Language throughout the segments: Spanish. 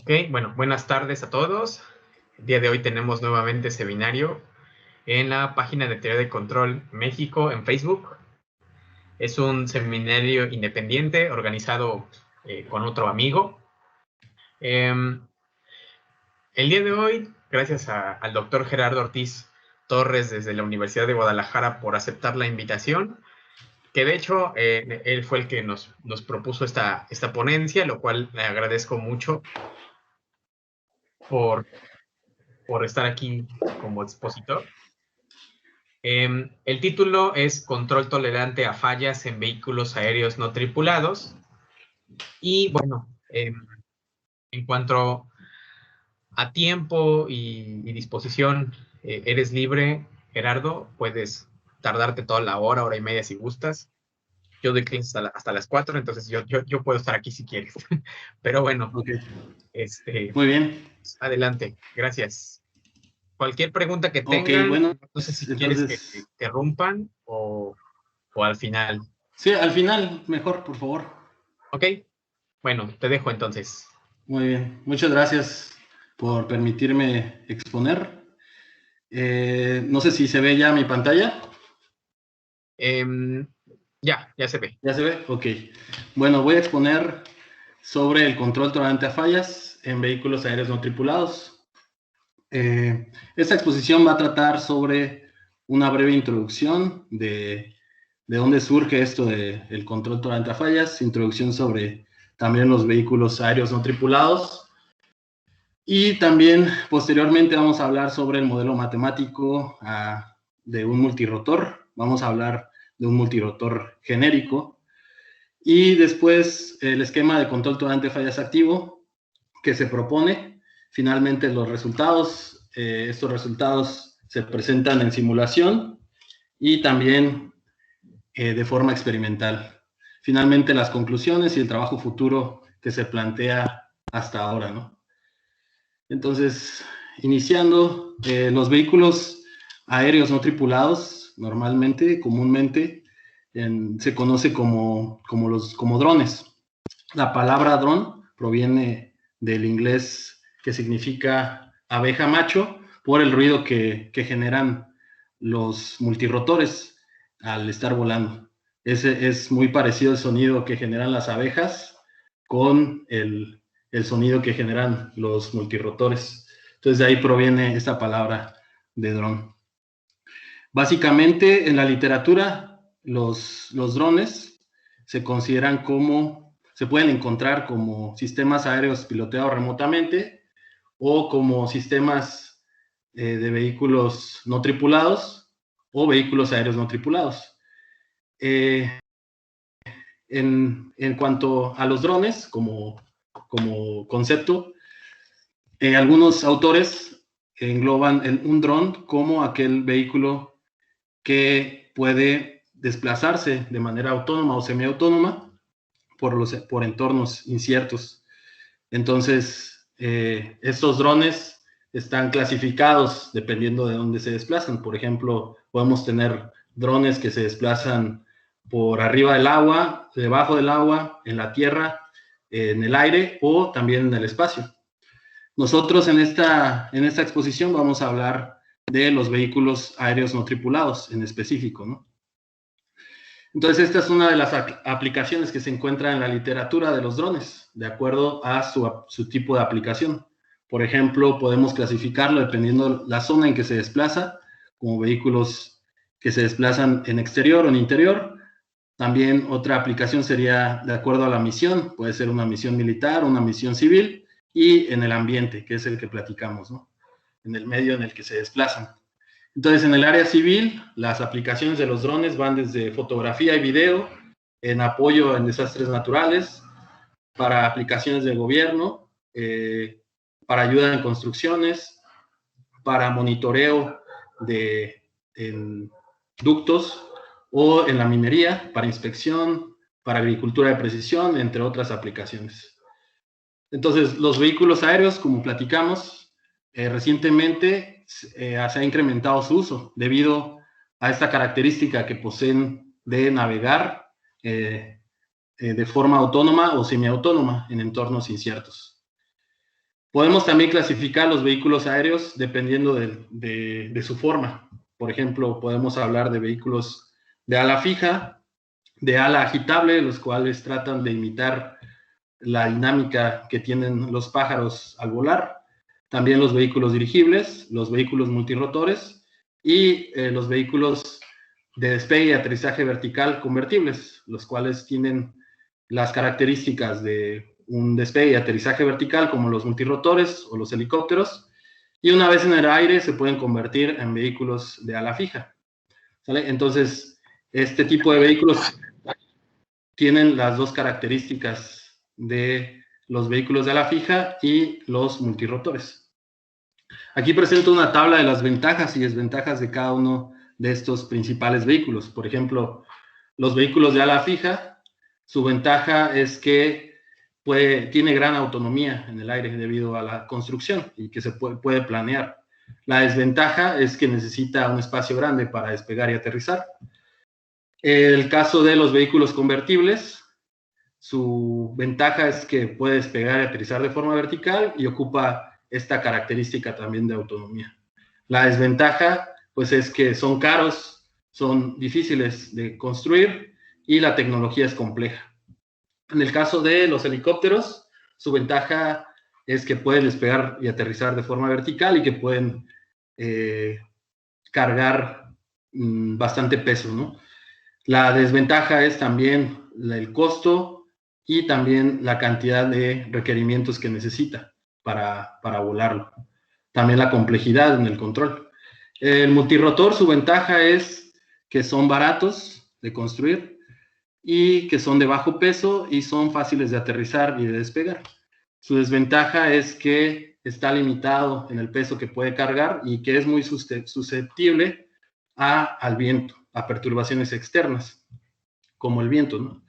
Ok, bueno, buenas tardes a todos. El día de hoy tenemos nuevamente seminario en la página de Teoría de Control México en Facebook. Es un seminario independiente organizado con otro amigo. El día de hoy, gracias al doctor Gerardo Ortiz Torres desde la Universidad de Guadalajara por aceptar la invitación, que de hecho él fue el que nos propuso esta ponencia, lo cual le agradezco mucho por, por estar aquí como expositor. El título es Control tolerante a fallas en vehículos aéreos no tripulados. Y bueno, en cuanto a tiempo y disposición, eres libre, Gerardo. Puedes tardarte toda la hora y media si gustas. Yo doy clases hasta las 4, entonces yo puedo estar aquí si quieres. Pero bueno, Ok, muy bien. adelante. Gracias. Cualquier pregunta que Ok, tengan, bueno, no sé si quieres que entonces, interrumpan o al final. sí, al final, mejor, por favor. Ok, bueno, te dejo entonces. Muy bien, muchas gracias por permitirme exponer. No sé si se ve ya mi pantalla. Em, ya se ve. ¿Ya se ve? Ok. Bueno, voy a exponer sobre el control tolerante a fallas en vehículos aéreos no tripulados. Esta exposición va a tratar sobre una breve introducción de dónde surge esto del control tolerante a fallas, introducción sobre también los vehículos aéreos no tripulados, y también posteriormente vamos a hablar sobre el modelo matemático de un multirotor, vamos a hablar de un multirotor genérico, y después el esquema de control tolerante a fallas activo que se propone, finalmente los resultados, estos resultados se presentan en simulación y también de forma experimental. Finalmente, las conclusiones y el trabajo futuro que se plantea hasta ahora, ¿no? Entonces, iniciando, los vehículos aéreos no tripulados, normalmente, comúnmente, se conoce como drones. La palabra dron proviene del inglés que significa abeja macho por el ruido que generan los multirotores al estar volando. Ese es muy parecido al sonido que generan las abejas con el sonido que generan los multirotores. Entonces de ahí proviene esta palabra de dron. Básicamente en la literatura los drones se consideran se pueden encontrar como sistemas aéreos piloteados remotamente o como sistemas de vehículos no tripulados o vehículos aéreos no tripulados. En cuanto a los drones, como concepto, algunos autores engloban un dron como aquel vehículo que puede desplazarse de manera autónoma o semiautónoma por entornos inciertos. Entonces, estos drones están clasificados dependiendo de dónde se desplazan. Por ejemplo, podemos tener drones que se desplazan por arriba del agua, debajo del agua, en la tierra, en el aire o también en el espacio. Nosotros en esta exposición vamos a hablar de los vehículos aéreos no tripulados en específico, ¿no? Entonces, esta es una de las aplicaciones que se encuentra en la literatura de los drones, de acuerdo a su tipo de aplicación. Por ejemplo, podemos clasificarlo dependiendo la zona en que se desplaza, como vehículos que se desplazan en exterior o en interior. También otra aplicación sería de acuerdo a la misión, puede ser una misión militar, una misión civil, y en el ambiente, que es el que platicamos, ¿no? En el medio en el que se desplazan. Entonces, en el área civil, las aplicaciones de los drones van desde fotografía y video, en apoyo en desastres naturales, para aplicaciones de gobierno, para ayuda en construcciones, para monitoreo en ductos o en la minería, para inspección, para agricultura de precisión, entre otras aplicaciones. Entonces, los vehículos aéreos, como platicamos, recientemente se ha incrementado su uso debido a esta característica que poseen de navegar de forma autónoma o semiautónoma en entornos inciertos. Podemos también clasificar los vehículos aéreos dependiendo de su forma. Por ejemplo, podemos hablar de vehículos de ala fija, de ala agitable, los cuales tratan de imitar la dinámica que tienen los pájaros al volar. También los vehículos dirigibles, los vehículos multirotores y los vehículos de despegue y aterrizaje vertical convertibles, los cuales tienen las características de un despegue y aterrizaje vertical como los multirotores o los helicópteros, y una vez en el aire se pueden convertir en vehículos de ala fija, ¿sale? Entonces, este tipo de vehículos tienen las dos características de los vehículos de ala fija y los multirotores. Aquí presento una tabla de las ventajas y desventajas de cada uno de estos principales vehículos. Por ejemplo, los vehículos de ala fija, su ventaja es que tiene gran autonomía en el aire debido a la construcción y que se puede planear. La desventaja es que necesita un espacio grande para despegar y aterrizar. El caso de los vehículos convertibles, su ventaja es que puede despegar y aterrizar de forma vertical y ocupa esta característica también de autonomía. La desventaja, pues, es que son caros, son difíciles de construir y la tecnología es compleja. En el caso de los helicópteros, su ventaja es que pueden despegar y aterrizar de forma vertical y que pueden cargar bastante peso, ¿no? La desventaja es también el costo y también la cantidad de requerimientos que necesita para volarlo. También la complejidad en el control. El multirotor, su ventaja es que son baratos de construir y que son de bajo peso y son fáciles de aterrizar y de despegar. Su desventaja es que está limitado en el peso que puede cargar y que es muy susceptible al viento, a perturbaciones externas, como el viento, ¿no?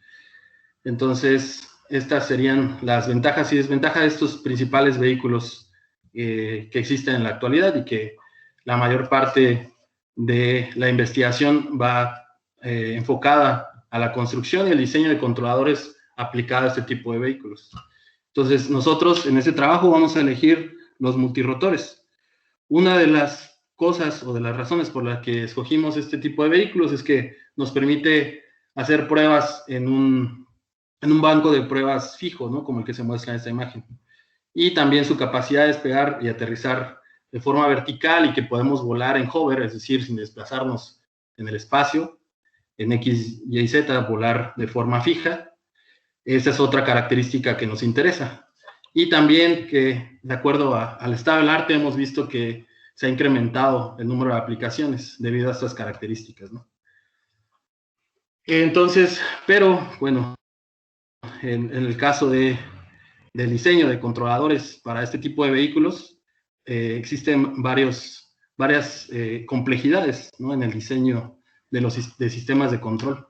Entonces, estas serían las ventajas y desventajas de estos principales vehículos que existen en la actualidad y que la mayor parte de la investigación va enfocada a la construcción y el diseño de controladores aplicado a este tipo de vehículos. Entonces, nosotros en este trabajo vamos a elegir los multirotores. Una de las cosas o de las razones por las que escogimos este tipo de vehículos es que nos permite hacer pruebas en un banco de pruebas fijo, ¿no? Como el que se muestra en esta imagen. Y también su capacidad de despegar y aterrizar de forma vertical y que podemos volar en hover, es decir, sin desplazarnos en el espacio, en X, Y, Z, volar de forma fija. Esa es otra característica que nos interesa. Y también que, de acuerdo al estado del arte, hemos visto que se ha incrementado el número de aplicaciones debido a estas características, ¿no? Entonces, pero, bueno, en el caso del diseño de controladores para este tipo de vehículos, existen varias complejidades, ¿no? En el diseño de sistemas de control.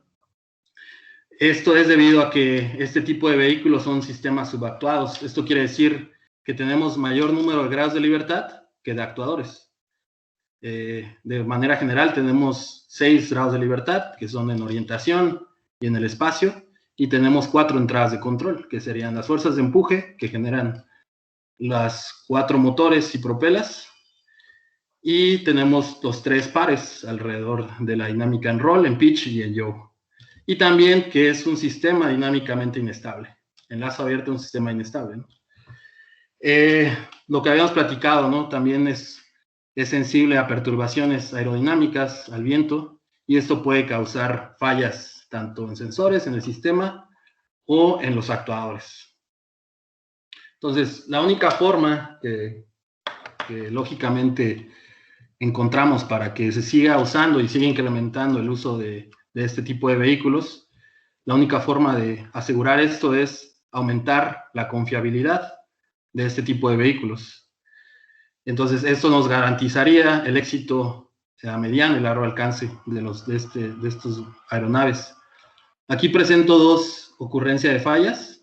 Esto es debido a que este tipo de vehículos son sistemas subactuados. Esto quiere decir que tenemos mayor número de grados de libertad que de actuadores. De manera general tenemos 6 grados de libertad, que son en orientación y en el espacio, y tenemos 4 entradas de control, que serían las fuerzas de empuje, que generan las 4 motores y propelas, y tenemos los 3 pares alrededor de la dinámica en roll, en pitch y en yaw. Y también que es un sistema dinámicamente inestable. En lazo abierto es un sistema inestable, ¿no? Lo que habíamos platicado, ¿no? También es sensible a perturbaciones aerodinámicas, al viento, y esto puede causar fallas tanto en sensores, en el sistema, o en los actuadores. Entonces, la única forma que lógicamente encontramos para que se siga usando y siga incrementando el uso de este tipo de vehículos, la única forma de asegurar esto es aumentar la confiabilidad de este tipo de vehículos. Entonces, esto nos garantizaría el éxito a mediano y largo alcance de estos aeronaves. Aquí presento 2 ocurrencias de fallas.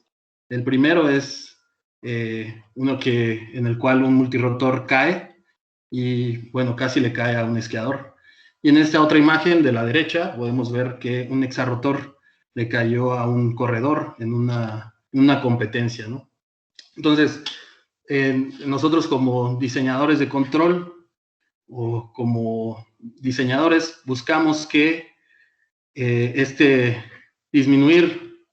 El primero es uno en el cual un multirotor cae y, bueno, casi le cae a un esquiador. Y en esta otra imagen de la derecha podemos ver que un hexarrotor le cayó a un corredor en una competencia, ¿no? Entonces, nosotros como diseñadores de control o como diseñadores buscamos que disminuir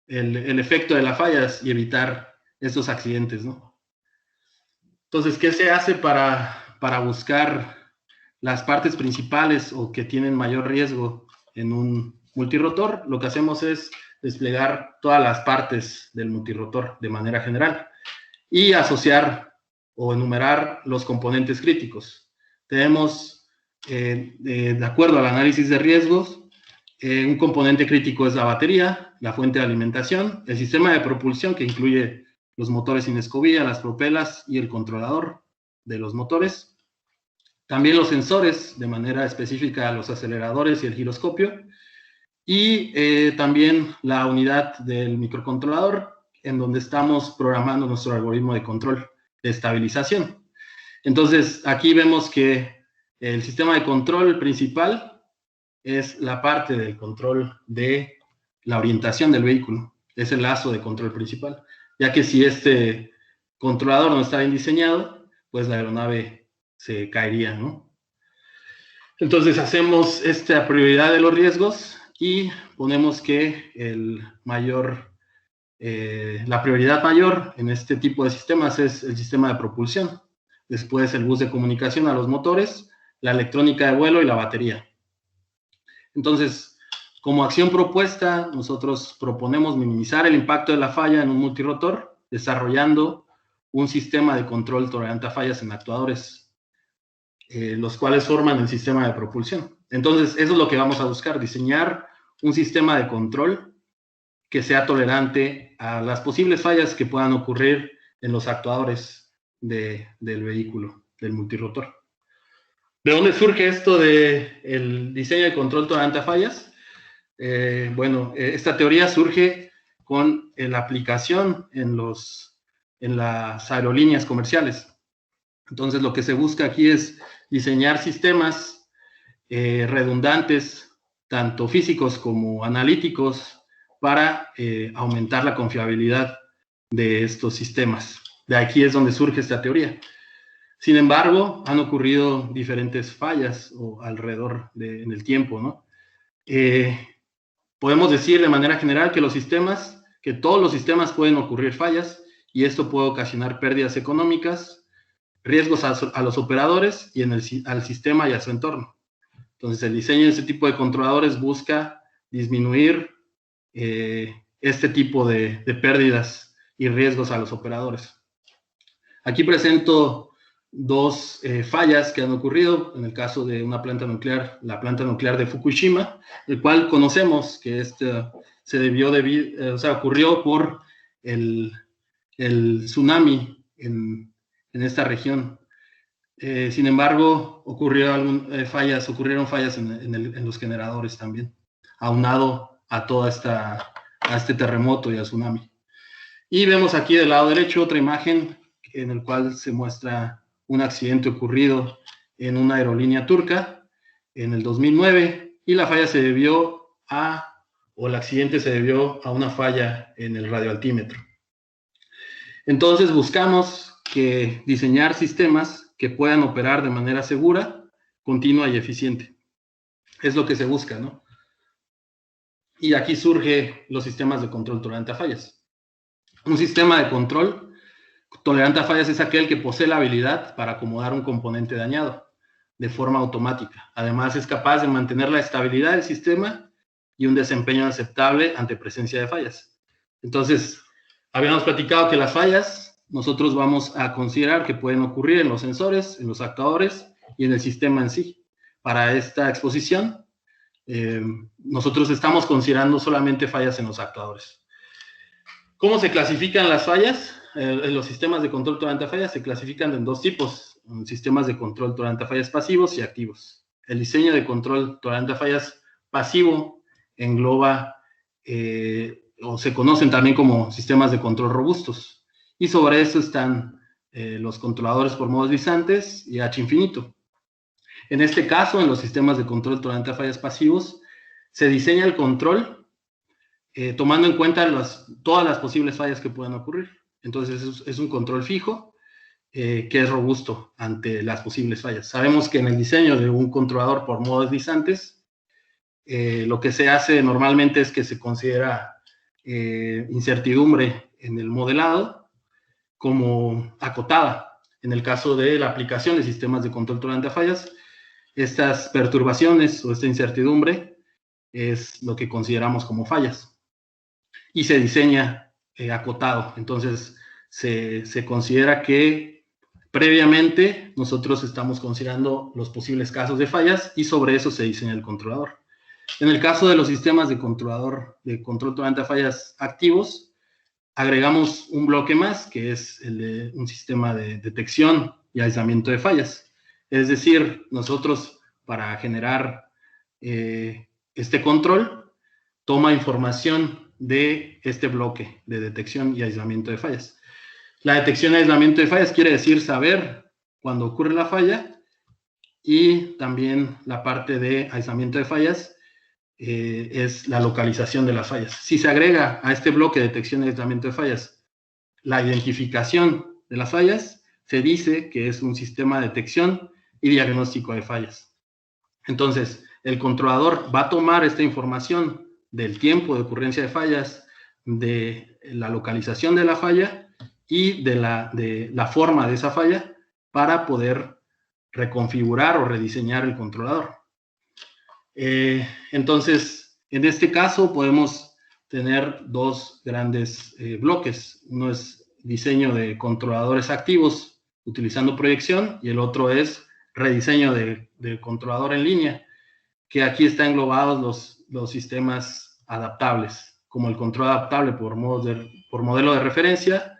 el efecto de las fallas y evitar estos accidentes, ¿no? Entonces, ¿qué se hace para buscar las partes principales o que tienen mayor riesgo en un multirotor? Lo que hacemos es desplegar todas las partes del multirotor de manera general y asociar o enumerar los componentes críticos. Tenemos, de acuerdo al análisis de riesgos, un componente crítico es la batería, la fuente de alimentación, el sistema de propulsión, que incluye los motores sin escobilla, las propelas y el controlador de los motores. También los sensores, de manera específica los aceleradores y el giroscopio. Y también la unidad del microcontrolador, en donde estamos programando nuestro algoritmo de control de estabilización. Entonces, aquí vemos que el sistema de control principal es la parte del control de la orientación del vehículo. Es el lazo de control principal, ya que si este controlador no está bien diseñado, pues la aeronave se caería, ¿no? Entonces hacemos esta prioridad de los riesgos y ponemos que la prioridad mayor en este tipo de sistemas es el sistema de propulsión. Después el bus de comunicación a los motores, la electrónica de vuelo y la batería. Entonces, como acción propuesta, nosotros proponemos minimizar el impacto de la falla en un multirotor, desarrollando un sistema de control tolerante a fallas en actuadores, los cuales forman el sistema de propulsión. Entonces, eso es lo que vamos a buscar, diseñar un sistema de control que sea tolerante a las posibles fallas que puedan ocurrir en los actuadores del vehículo, del multirotor. ¿De dónde surge esto del diseño de control tolerante a fallas? Esta teoría surge con la aplicación en las aerolíneas comerciales. Entonces, lo que se busca aquí es diseñar sistemas redundantes, tanto físicos como analíticos, para aumentar la confiabilidad de estos sistemas. De aquí es donde surge esta teoría. Sin embargo, han ocurrido diferentes fallas alrededor en el tiempo, ¿no? Podemos decir de manera general que todos los sistemas pueden ocurrir fallas y esto puede ocasionar pérdidas económicas, riesgos a los operadores y al sistema y a su entorno. Entonces, el diseño de este tipo de controladores busca disminuir este tipo de pérdidas y riesgos a los operadores. Aquí presento dos fallas que han ocurrido en el caso de una planta nuclear, la planta nuclear de Fukushima, el cual conocemos que ocurrió por el tsunami en esta región. Sin embargo, ocurrieron fallas en los generadores también, aunado a este terremoto y al tsunami. Y vemos aquí del lado derecho otra imagen en el cual se muestra un accidente ocurrido en una aerolínea turca en el 2009 y el accidente se debió a una falla en el radioaltímetro. Entonces buscamos diseñar sistemas que puedan operar de manera segura, continua y eficiente. Es lo que se busca, ¿no? Y aquí surgen los sistemas de control tolerante a fallas. Un sistema de control tolerante a fallas es aquel que posee la habilidad para acomodar un componente dañado de forma automática. Además, es capaz de mantener la estabilidad del sistema y un desempeño aceptable ante presencia de fallas. Entonces, habíamos platicado que las fallas nosotros vamos a considerar que pueden ocurrir en los sensores, en los actuadores y en el sistema en sí. Para esta exposición, nosotros estamos considerando solamente fallas en los actuadores. ¿Cómo se clasifican las fallas? Los sistemas de control tolerante a fallas se clasifican en dos tipos: sistemas de control tolerante a fallas pasivos y activos. El diseño de control tolerante a fallas pasivo engloba, o se conocen también como sistemas de control robustos, y sobre eso están los controladores por modos guisantes y H infinito. En este caso, en los sistemas de control tolerante a fallas pasivos, se diseña el control tomando en cuenta todas las posibles fallas que puedan ocurrir. Entonces, es un control fijo que es robusto ante las posibles fallas. Sabemos que en el diseño de un controlador por modos deslizantes, lo que se hace normalmente es que se considera incertidumbre en el modelado como acotada. En el caso de la aplicación de sistemas de control tolerante a fallas, estas perturbaciones o esta incertidumbre es lo que consideramos como fallas. Y se diseña acotado. Entonces, se considera que previamente nosotros estamos considerando los posibles casos de fallas y sobre eso se diseña el controlador. En el caso de los sistemas de controlador de control tolerante a fallas activos, agregamos un bloque más, que es el de un sistema de detección y aislamiento de fallas. Es decir, nosotros para generar este control, toma información de este bloque de detección y aislamiento de fallas. La detección y aislamiento de fallas quiere decir saber cuándo ocurre la falla, y también la parte de aislamiento de fallas es la localización de las fallas. Si se agrega a este bloque de detección y aislamiento de fallas la identificación de las fallas, se dice que es un sistema de detección y diagnóstico de fallas. Entonces, el controlador va a tomar esta información del tiempo de ocurrencia de fallas, de la localización de la falla y de la forma de esa falla para poder reconfigurar o rediseñar el controlador. Entonces, en este caso podemos tener dos grandes bloques. Uno es diseño de controladores activos utilizando proyección, y el otro es rediseño de controlador en línea, que aquí están englobados los sistemas adaptables, como el control adaptable por modelo de referencia,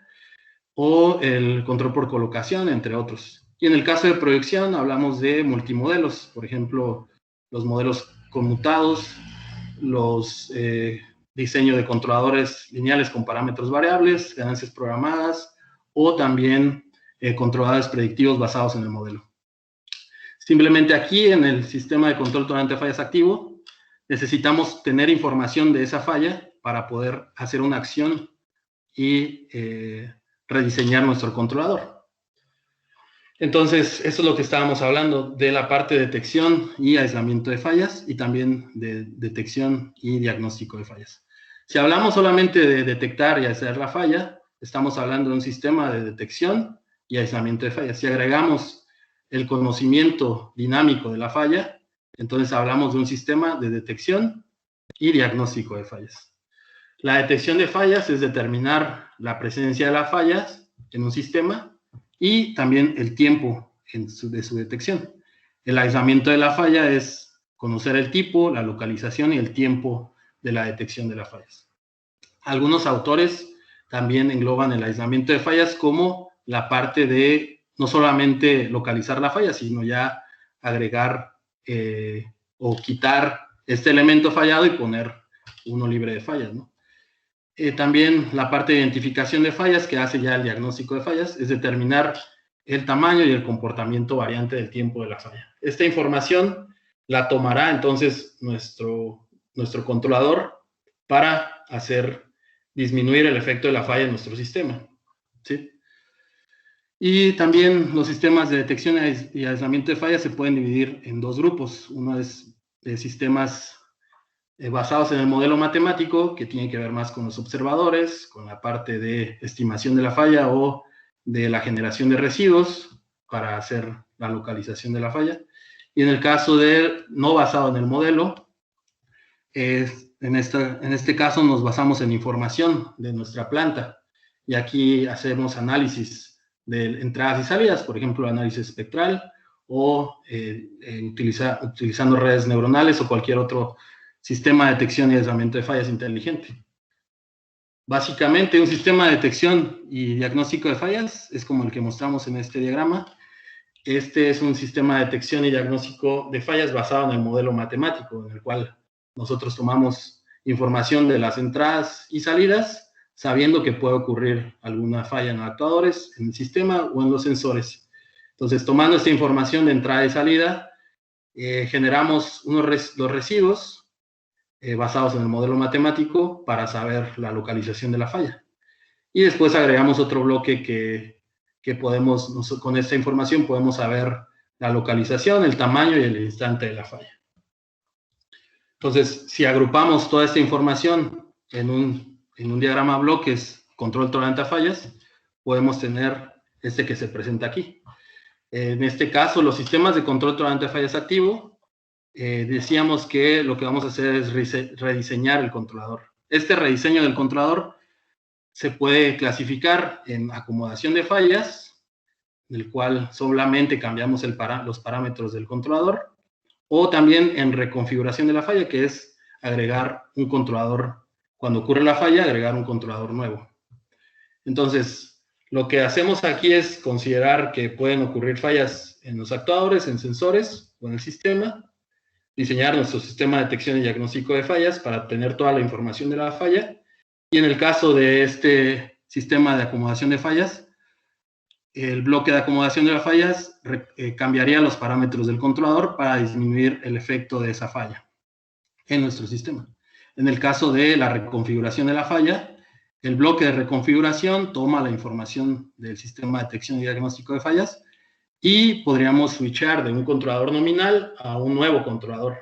o el control por colocación, entre otros. Y en el caso de proyección hablamos de multimodelos, por ejemplo, los modelos conmutados, los diseños de controladores lineales con parámetros variables, ganancias programadas, o también controladores predictivos basados en el modelo. Simplemente aquí en el sistema de control tolerante a fallas activo, necesitamos tener información de esa falla para poder hacer una acción y rediseñar nuestro controlador. Entonces, eso es lo que estábamos hablando de la parte de detección y aislamiento de fallas, y también de detección y diagnóstico de fallas. Si hablamos solamente de detectar y aislar la falla, estamos hablando de un sistema de detección y aislamiento de fallas. Si agregamos el conocimiento dinámico de la falla, entonces hablamos de un sistema de detección y diagnóstico de fallas. La detección de fallas es determinar la presencia de las fallas en un sistema y también el tiempo de su detección. El aislamiento de la falla es conocer el tipo, la localización y el tiempo de la detección de las fallas. Algunos autores también engloban el aislamiento de fallas como la parte de no solamente localizar la falla, sino ya agregar o quitar este elemento fallado y poner uno libre de fallas, ¿no? También la parte de identificación de fallas, que hace ya el diagnóstico de fallas, es determinar el tamaño y el comportamiento variante del tiempo de la falla. Esta información la tomará entonces nuestro controlador para hacer disminuir el efecto de la falla en nuestro sistema, ¿sí? Y también los sistemas de detección y aislamiento de fallas se pueden dividir en dos grupos. Uno es de sistemas basados en el modelo matemático, que tiene que ver más con los observadores, con la parte de estimación de la falla o de la generación de residuos para hacer la localización de la falla. Y en el caso de no basado en el modelo, en este caso nos basamos en información de nuestra planta, y aquí hacemos análisis de entradas y salidas, por ejemplo, análisis espectral, o utilizando redes neuronales o cualquier otro sistema de detección y aislamiento de fallas inteligente. Básicamente, un sistema de detección y diagnóstico de fallas es como el que mostramos en este diagrama. Este es un sistema de detección y diagnóstico de fallas basado en el modelo matemático, en el cual nosotros tomamos información de las entradas y salidas, sabiendo que puede ocurrir alguna falla en los actuadores, en el sistema o en los sensores. Entonces, tomando esta información de entrada y salida, generamos los residuos basados en el modelo matemático para saber la localización de la falla. Y después agregamos otro bloque que que con esta información podemos saber la localización, el tamaño y el instante de la falla. Entonces, si agrupamos toda esta información en un diagrama de bloques, control tolerante a fallas, podemos tener este que se presenta aquí. En este caso, los sistemas de control tolerante a fallas activo, decíamos que lo que vamos a hacer es rediseñar el controlador. Este rediseño del controlador se puede clasificar en acomodación de fallas, en el cual solamente cambiamos los parámetros del controlador, o también en reconfiguración de la falla, que es agregar un controlador, cuando ocurre la falla, agregar un controlador nuevo. Entonces, lo que hacemos aquí es considerar que pueden ocurrir fallas en los actuadores, en sensores o en el sistema, diseñar nuestro sistema de detección y diagnóstico de fallas para obtener toda la información de la falla, y en el caso de este sistema de acomodación de fallas, el bloque de acomodación de las fallas cambiaría los parámetros del controlador para disminuir el efecto de esa falla en nuestro sistema. En el caso de la reconfiguración de la falla, el bloque de reconfiguración toma la información del sistema de detección y diagnóstico de fallas y podríamos switchar de un controlador nominal a un nuevo controlador.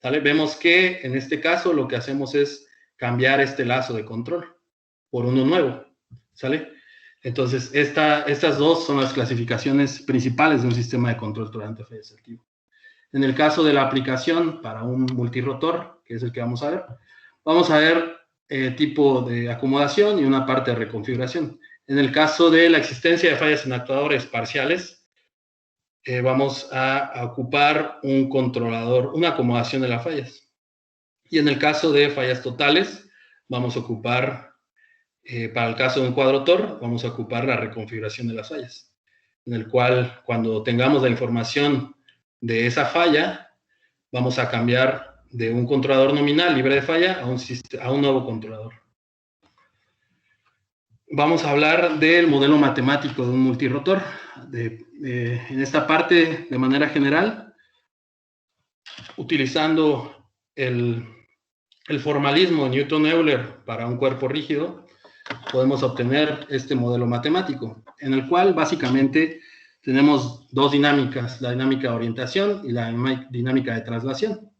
¿Sale? Vemos que en este caso lo que hacemos es cambiar este lazo de control por uno nuevo. ¿Sale? Entonces, estas dos son las clasificaciones principales de un sistema de control tolerante a fallas activo. En el caso de la aplicación para un multirotor, que es el que vamos a ver tipo de acomodación y una parte de reconfiguración. En el caso de la existencia de fallas en actuadores parciales, vamos a ocupar un controlador, una acomodación de las fallas. Y en el caso de fallas totales, vamos a ocupar... para el caso de un cuadrotor, vamos a ocupar la reconfiguración de las fallas, en el cual cuando tengamos la información de esa falla, vamos a cambiar de un controlador nominal libre de falla a un nuevo controlador. Vamos a hablar del modelo matemático de un multirotor. En esta parte, de manera general, utilizando el formalismo de Newton-Euler para un cuerpo rígido, podemos obtener este modelo matemático, en el cual básicamente tenemos dos dinámicas, la dinámica de orientación y la dinámica de traslación.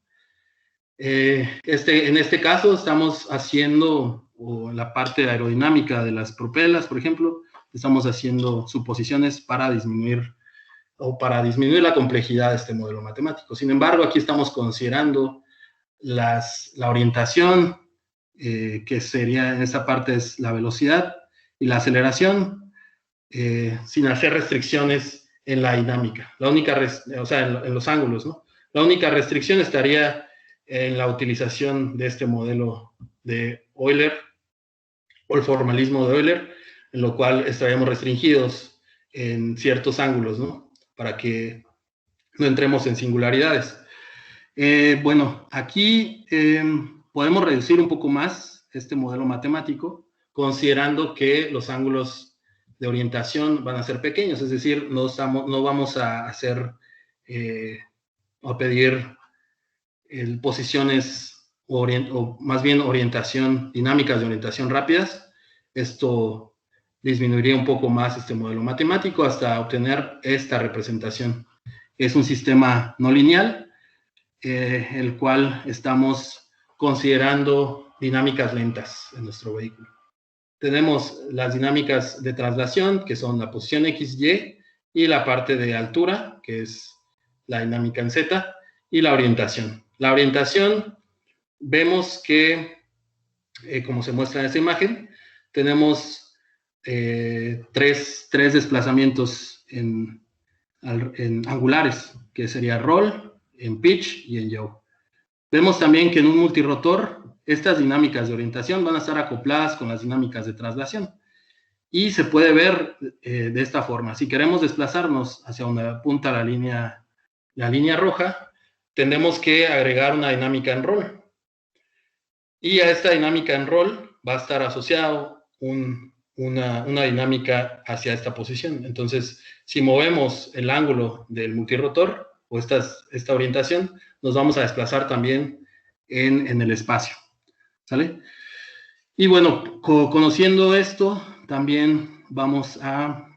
En este caso estamos haciendo, o en la parte aerodinámica de las propelas, por ejemplo, estamos haciendo suposiciones para disminuir la complejidad de este modelo matemático. Sin embargo, aquí estamos considerando la orientación, que sería en esta parte es la velocidad y la aceleración, sin hacer restricciones en la dinámica. La única, o sea, en los ángulos, ¿no? La única restricción estaría en la utilización de este modelo de Euler, o el formalismo de Euler, en lo cual estaríamos restringidos en ciertos ángulos, ¿no? Para que no entremos en singularidades. Bueno, aquí podemos reducir un poco más este modelo matemático, considerando que los ángulos de orientación van a ser pequeños, es decir, no vamos a hacer o pedir posiciones o más bien dinámicas de orientación rápidas. Esto disminuiría un poco más este modelo matemático hasta obtener esta representación. Es un sistema no lineal, el cual estamos considerando dinámicas lentas en nuestro vehículo. Tenemos las dinámicas de traslación, que son la posición XY, y la parte de altura, que es la dinámica en Z, y la orientación. La orientación, vemos que, como se muestra en esta imagen, tenemos tres desplazamientos en angulares, que sería roll, en pitch y en yaw. Vemos también que en un multirotor estas dinámicas de orientación van a estar acopladas con las dinámicas de traslación y se puede ver de esta forma. Si queremos desplazarnos hacia donde apunta la línea roja, tenemos que agregar una dinámica en roll, y a esta dinámica en roll va a estar asociado una dinámica hacia esta posición. Entonces, si movemos el ángulo del multirotor o esta orientación, nos vamos a desplazar también en el espacio, ¿sale? Y bueno, conociendo esto, también vamos a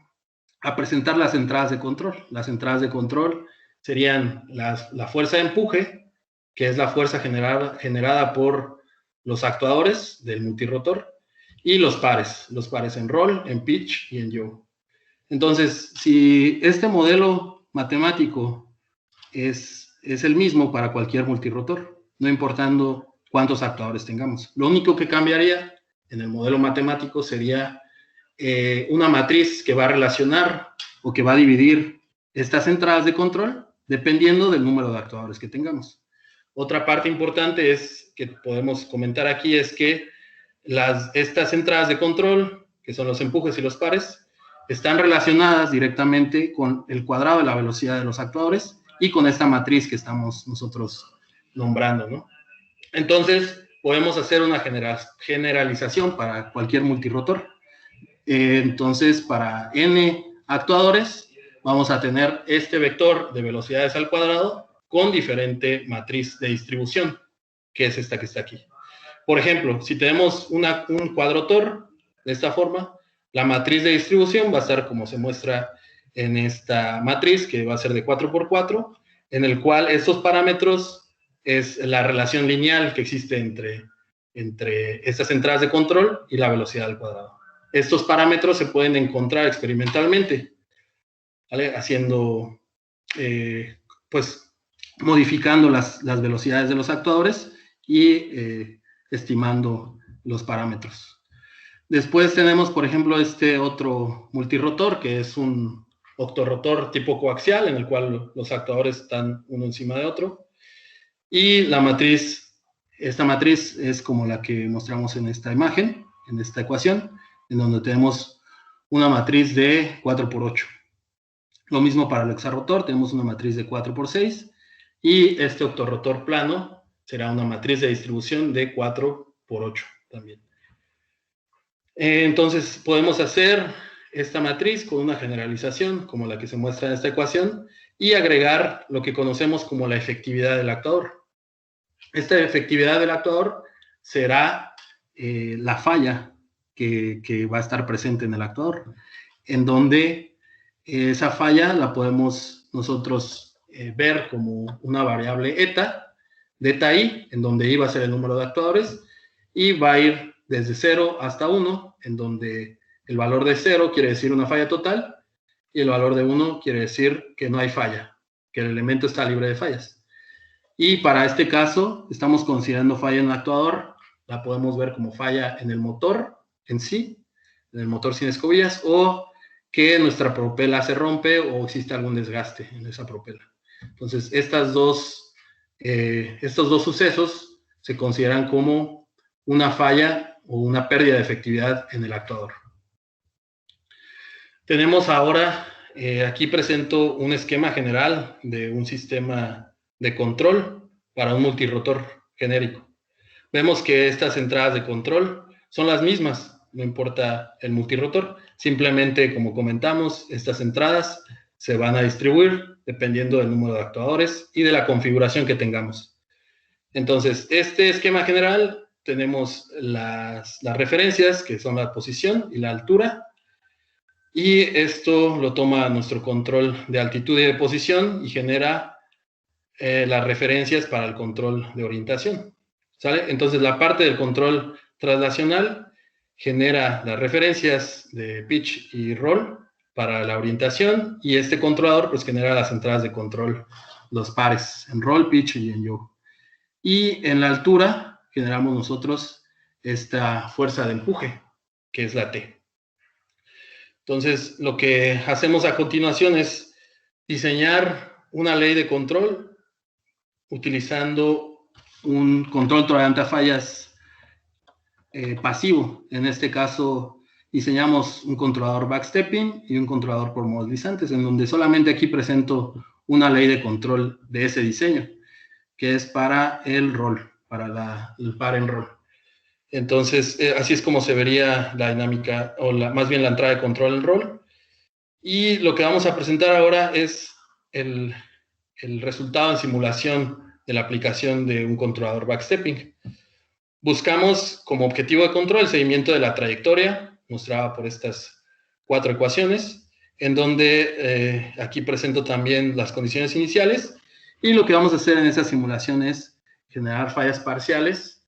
a presentar las entradas de control. Las entradas de control serían la fuerza de empuje, que es la fuerza generada por los actuadores del multirotor, y los pares en roll, en pitch y en yaw. Entonces, si este modelo matemático es el mismo para cualquier multirotor, no importando cuántos actuadores tengamos. Lo único que cambiaría en el modelo matemático sería una matriz que va a relacionar o que va a dividir estas entradas de control dependiendo del número de actuadores que tengamos. Otra parte importante es que podemos comentar aquí es que estas entradas de control, que son los empujes y los pares, están relacionadas directamente con el cuadrado de la velocidad de los actuadores y con esta matriz que estamos nosotros nombrando, ¿no? Entonces, podemos hacer una generalización para cualquier multirotor. Entonces, para n actuadores, vamos a tener este vector de velocidades al cuadrado con diferente matriz de distribución, que es esta que está aquí. Por ejemplo, si tenemos un cuadrotor de esta forma, la matriz de distribución va a estar como se muestra en esta matriz, que va a ser de 4x4, en el cual estos parámetros es la relación lineal que existe entre estas entradas de control y la velocidad al cuadrado. Estos parámetros se pueden encontrar experimentalmente, ¿vale? Haciendo, pues, modificando las velocidades de los actuadores y estimando los parámetros. Después tenemos, por ejemplo, este otro multirotor, que es un octorrotor tipo coaxial, en el cual los actuadores están uno encima de otro. Y la matriz, esta matriz es como la que mostramos en esta imagen, en esta ecuación, en donde tenemos una matriz de 4x8. Lo mismo para el hexarrotor, tenemos una matriz de 4x6, y este octorrotor plano será una matriz de distribución de 4x8 también. Entonces, podemos hacer esta matriz con una generalización, como la que se muestra en esta ecuación, y agregar lo que conocemos como la efectividad del actuador. Esta efectividad del actuador será la falla que va a estar presente en el actuador, en donde esa falla la podemos nosotros ver como una variable eta, delta i, en donde i va a ser el número de actuadores, y va a ir desde 0 hasta 1, en donde el valor de 0 quiere decir una falla total, y el valor de 1 quiere decir que no hay falla, que el elemento está libre de fallas. Y para este caso, estamos considerando falla en el actuador, la podemos ver como falla en el motor en sí, en el motor sin escobillas, o que nuestra propela se rompe o existe algún desgaste en esa propela. Entonces, estos dos sucesos se consideran como una falla o una pérdida de efectividad en el actuador. Tenemos ahora, aquí presento un esquema general de un sistema de control para un multirotor genérico. Vemos que estas entradas de control son las mismas, no importa el multirotor, simplemente, como comentamos, estas entradas se van a distribuir dependiendo del número de actuadores y de la configuración que tengamos. Entonces, este esquema general, tenemos las referencias, que son la posición y la altura, y esto lo toma nuestro control de altitud y de posición y genera las referencias para el control de orientación, ¿sale? Entonces, la parte del control traslacional genera las referencias de pitch y roll para la orientación, y este controlador pues genera las entradas de control, los pares en roll, pitch y en yaw. Y en la altura generamos nosotros esta fuerza de empuje, que es la T. Entonces, lo que hacemos a continuación es diseñar una ley de control utilizando un control tolerante a fallas pasivo. En este caso, diseñamos un controlador backstepping y un controlador por modos deslizantes, en donde solamente aquí presento una ley de control de ese diseño, que es para el roll, para el par en roll. Entonces, así es como se vería la dinámica, o más bien la entrada de control en roll. Y lo que vamos a presentar ahora es el resultado en simulación de la aplicación de un controlador backstepping. Buscamos como objetivo de control el seguimiento de la trayectoria, mostrada por estas 4 ecuaciones, en donde aquí presento también las condiciones iniciales, y lo que vamos a hacer en esa simulación es generar fallas parciales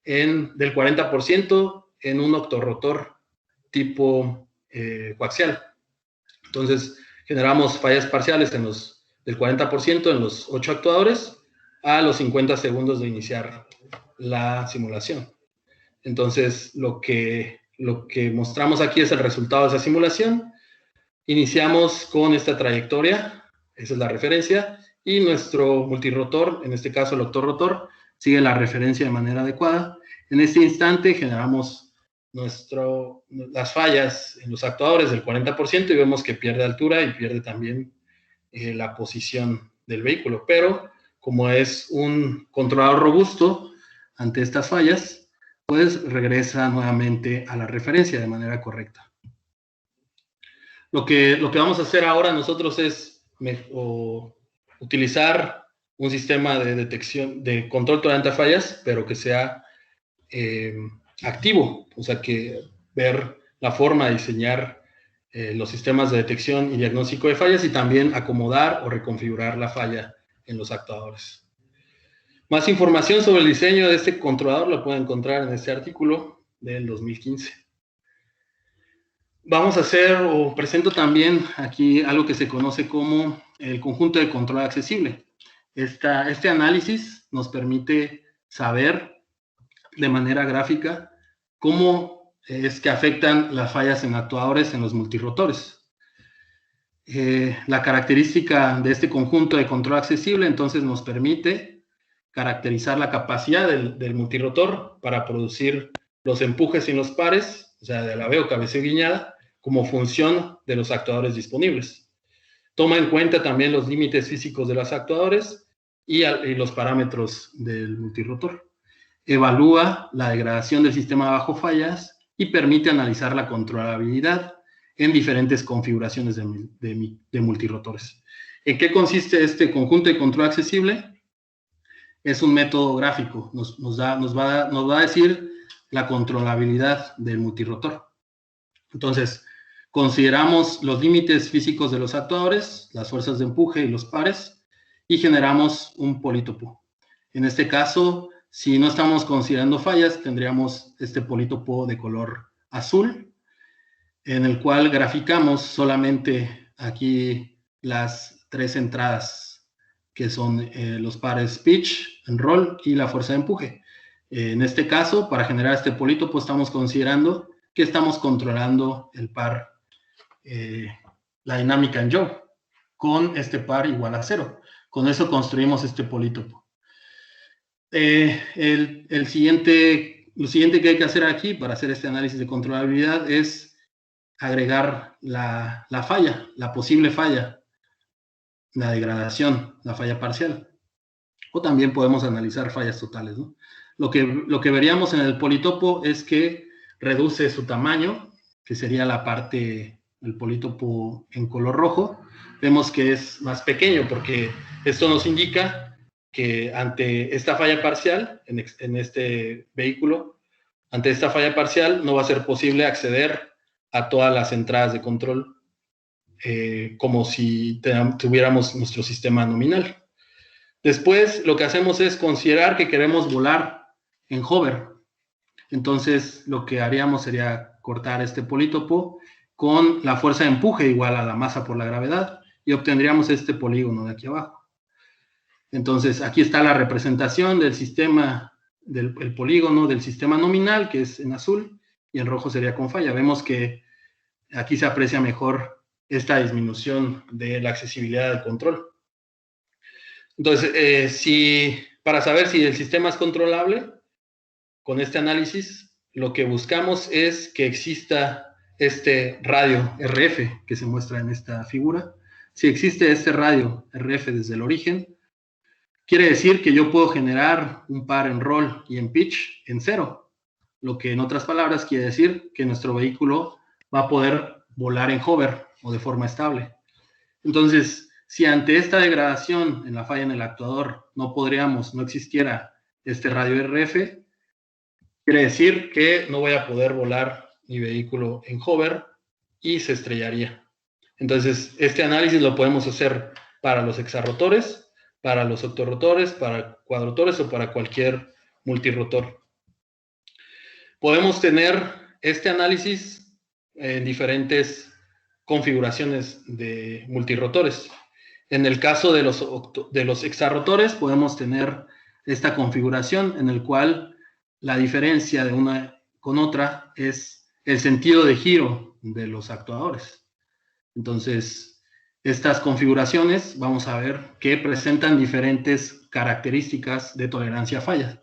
del 40% en un octorrotor tipo coaxial. Entonces, generamos fallas parciales del 40% en los 8 actuadores a los 50 segundos de iniciar la simulación. Entonces, lo que mostramos aquí es el resultado de esa simulación. Iniciamos con esta trayectoria, esa es la referencia, y nuestro multirotor, en este caso el octorrotor, sigue la referencia de manera adecuada. En este instante generamos las fallas en los actuadores del 40% y vemos que pierde altura y pierde también la posición del vehículo. Pero como es un controlador robusto ante estas fallas, pues regresa nuevamente a la referencia de manera correcta. Lo que vamos a hacer ahora nosotros es utilizar un sistema de detección, de control tolerante a fallas, pero que sea activo, o sea, que ver la forma de diseñar los sistemas de detección y diagnóstico de fallas y también acomodar o reconfigurar la falla en los actuadores. Más información sobre el diseño de este controlador lo pueden encontrar en este artículo del 2015. Vamos a hacer, o presento también aquí algo que se conoce como el conjunto de control accesible. Este análisis nos permite saber de manera gráfica cómo es que afectan las fallas en actuadores en los multirotores. La característica de este conjunto de control accesible entonces nos permite caracterizar la capacidad del multirotor para producir los empujes en los pares, o sea, de alabeo, cabeceo y guiñada, como función de los actuadores disponibles. Toma en cuenta también los límites físicos de los actuadores y los parámetros del multirotor. Evalúa la degradación del sistema bajo fallas y permite analizar la controlabilidad en diferentes configuraciones de multirotores. ¿En qué consiste este conjunto de control accesible? Es un método gráfico, nos va a decir la controlabilidad del multirotor. Entonces, consideramos los límites físicos de los actuadores, las fuerzas de empuje y los pares, y generamos un polítopo. En este caso, si no estamos considerando fallas, tendríamos este polítopo de color azul, en el cual graficamos solamente aquí las 3 entradas, que son los pares pitch, roll y la fuerza de empuje. En este caso, para generar este polítopo, estamos considerando que estamos controlando el par, la dinámica en yaw, con este par igual a 0. Con eso construimos este polítopo. Lo siguiente que hay que hacer aquí para hacer este análisis de controlabilidad es agregar la falla, la posible falla, la degradación, la falla parcial. O también podemos analizar fallas totales, ¿no? Lo que veríamos en el polítopo es que reduce su tamaño, que sería la parte del polítopo en color rojo. Vemos que es más pequeño porque esto nos indica que ante esta falla parcial, en este vehículo, ante esta falla parcial no va a ser posible acceder a todas las entradas de control como si tuviéramos nuestro sistema nominal. Después lo que hacemos es considerar que queremos volar en hover. Entonces lo que haríamos sería cortar este polítopo con la fuerza de empuje igual a la masa por la gravedad y obtendríamos este polígono de aquí abajo. Entonces aquí está la representación del sistema, el polígono del sistema nominal, que es en azul, y en rojo sería con falla. Vemos que aquí se aprecia mejor esta disminución de la accesibilidad del control. Entonces, para saber si el sistema es controlable, con este análisis, lo que buscamos es que exista este radio RF que se muestra en esta figura. Si existe este radio RF desde el origen, quiere decir que yo puedo generar un par en roll y en pitch en 0, lo que en otras palabras quiere decir que nuestro vehículo va a poder volar en hover o de forma estable. Entonces, si ante esta degradación en la falla en el actuador no existiera este radio RF, quiere decir que no voy a poder volar mi vehículo en hover y se estrellaría. Entonces, este análisis lo podemos hacer para los hexarrotores, para los octorrotores, para cuadrotores o para cualquier multirotor. Podemos tener este análisis en diferentes configuraciones de multirotores. En el caso de los hexarrotores, podemos tener esta configuración en el cual la diferencia de una con otra es el sentido de giro de los actuadores. Entonces, estas configuraciones vamos a ver que presentan diferentes características de tolerancia a fallas,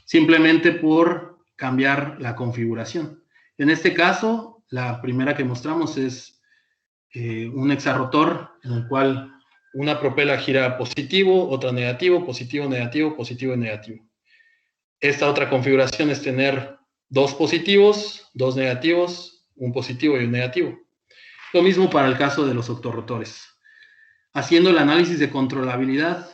simplemente por cambiar la configuración. En este caso, la primera que mostramos es un hexarrotor en el cual una propela gira positivo, otra negativo, positivo, negativo, positivo y negativo. Esta otra configuración es tener dos positivos, dos negativos, un positivo y un negativo. Lo mismo para el caso de los octorrotores. Haciendo el análisis de controlabilidad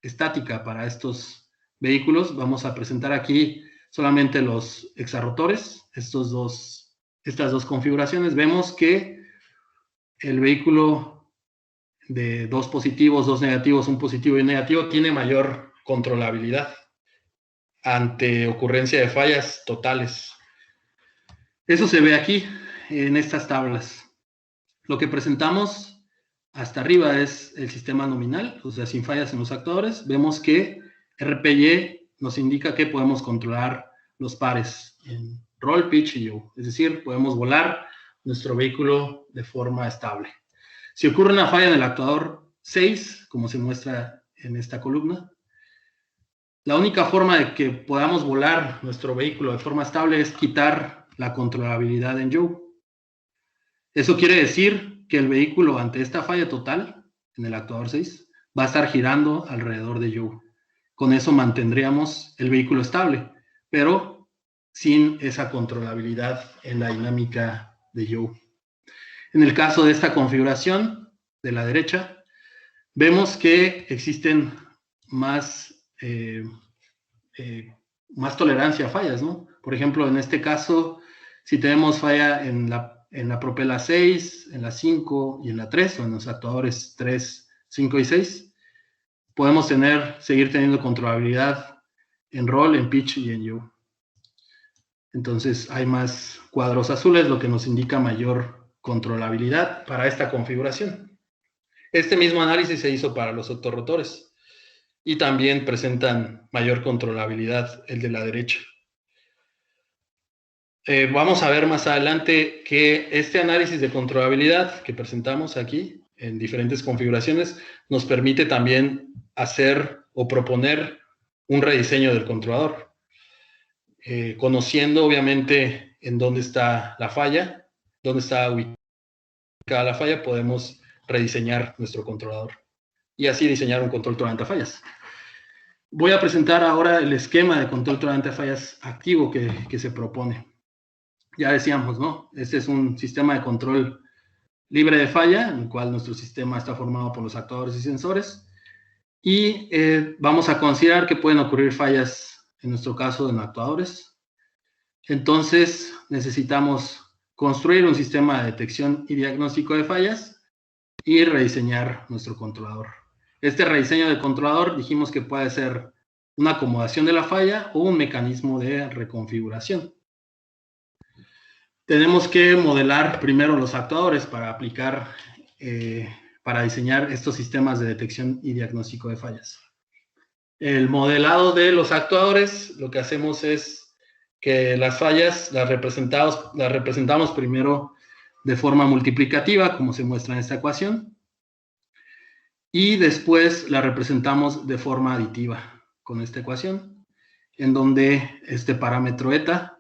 estática para estos vehículos, vamos a presentar aquí solamente los hexarrotores, estas dos configuraciones. Vemos que el vehículo de dos positivos, dos negativos, un positivo y un negativo tiene mayor controlabilidad ante ocurrencia de fallas totales. Eso se ve aquí en estas tablas. Lo que presentamos hasta arriba es el sistema nominal, o sea, sin fallas en los actuadores. Vemos que RPY nos indica que podemos controlar los pares en roll, pitch y yaw. Es decir, podemos volar nuestro vehículo de forma estable. Si ocurre una falla en el actuador 6, como se muestra en esta columna, la única forma de que podamos volar nuestro vehículo de forma estable es quitar la controlabilidad en yaw. Eso quiere decir que el vehículo ante esta falla total, en el actuador 6, va a estar girando alrededor de yaw. Con eso mantendríamos el vehículo estable, pero sin esa controlabilidad en la dinámica de yaw. En el caso de esta configuración de la derecha, vemos que existen más tolerancia a fallas, ¿no? Por ejemplo, en este caso, si tenemos falla en la propela 6, en la 5 y en la 3, o en los actuadores 3, 5 y 6, podemos seguir teniendo controlabilidad en roll, en pitch y en yaw. Entonces hay más cuadros azules, lo que nos indica mayor controlabilidad para esta configuración. Este mismo análisis se hizo para los octorrotores y también presentan mayor controlabilidad el de la derecha. Vamos a ver más adelante que este análisis de controlabilidad que presentamos aquí en diferentes configuraciones nos permite también hacer o proponer un rediseño del controlador. Conociendo obviamente en dónde está la falla, dónde está ubicada la falla, podemos rediseñar nuestro controlador y así diseñar un control tolerante a fallas. Voy a presentar ahora el esquema de control tolerante a fallas activo que se propone. Ya decíamos, ¿no? Este es un sistema de control libre de falla, en el cual nuestro sistema está formado por los actuadores y sensores. Y vamos a considerar que pueden ocurrir fallas, en nuestro caso, en actuadores. Entonces, necesitamos construir un sistema de detección y diagnóstico de fallas y rediseñar nuestro controlador. Este rediseño del controlador dijimos que puede ser una acomodación de la falla o un mecanismo de reconfiguración. Tenemos que modelar primero los actuadores para aplicar, para diseñar estos sistemas de detección y diagnóstico de fallas. El modelado de los actuadores, lo que hacemos es que las fallas las representamos primero de forma multiplicativa, como se muestra en esta ecuación, y después la representamos de forma aditiva con esta ecuación, en donde este parámetro eta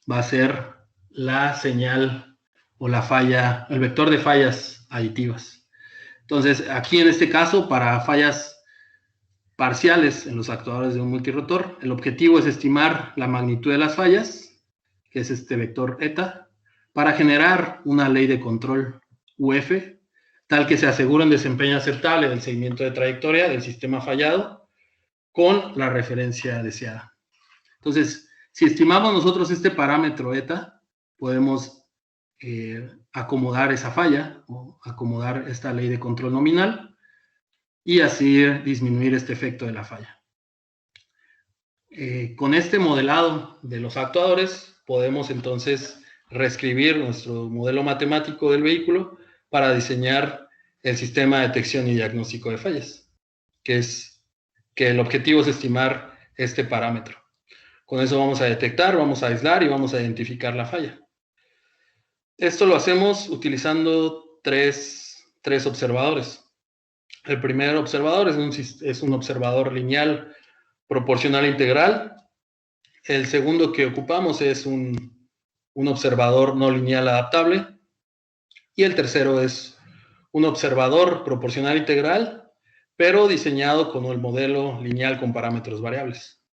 va a ser la señal o la falla, el vector de fallas aditivas. Entonces, aquí en este caso, para fallas parciales en los actuadores de un multirotor, el objetivo es estimar la magnitud de las fallas, que es este vector eta, para generar una ley de control UF, tal que se asegure un desempeño aceptable del seguimiento de trayectoria del sistema fallado con la referencia deseada. Entonces, si estimamos nosotros este parámetro eta, podemos acomodar esa falla o acomodar esta ley de control nominal y así disminuir este efecto de la falla. Con este modelado de los actuadores podemos entonces reescribir nuestro modelo matemático del vehículo para diseñar el sistema de detección y diagnóstico de fallas, que el objetivo es estimar este parámetro. Con eso vamos a detectar, vamos a aislar y vamos a identificar la falla. Esto lo hacemos utilizando tres observadores. El primer observador es un observador lineal proporcional integral. El segundo que ocupamos es un observador no lineal adaptable. Y el tercero es un observador proporcional integral, pero diseñado con el modelo lineal con parámetros variables.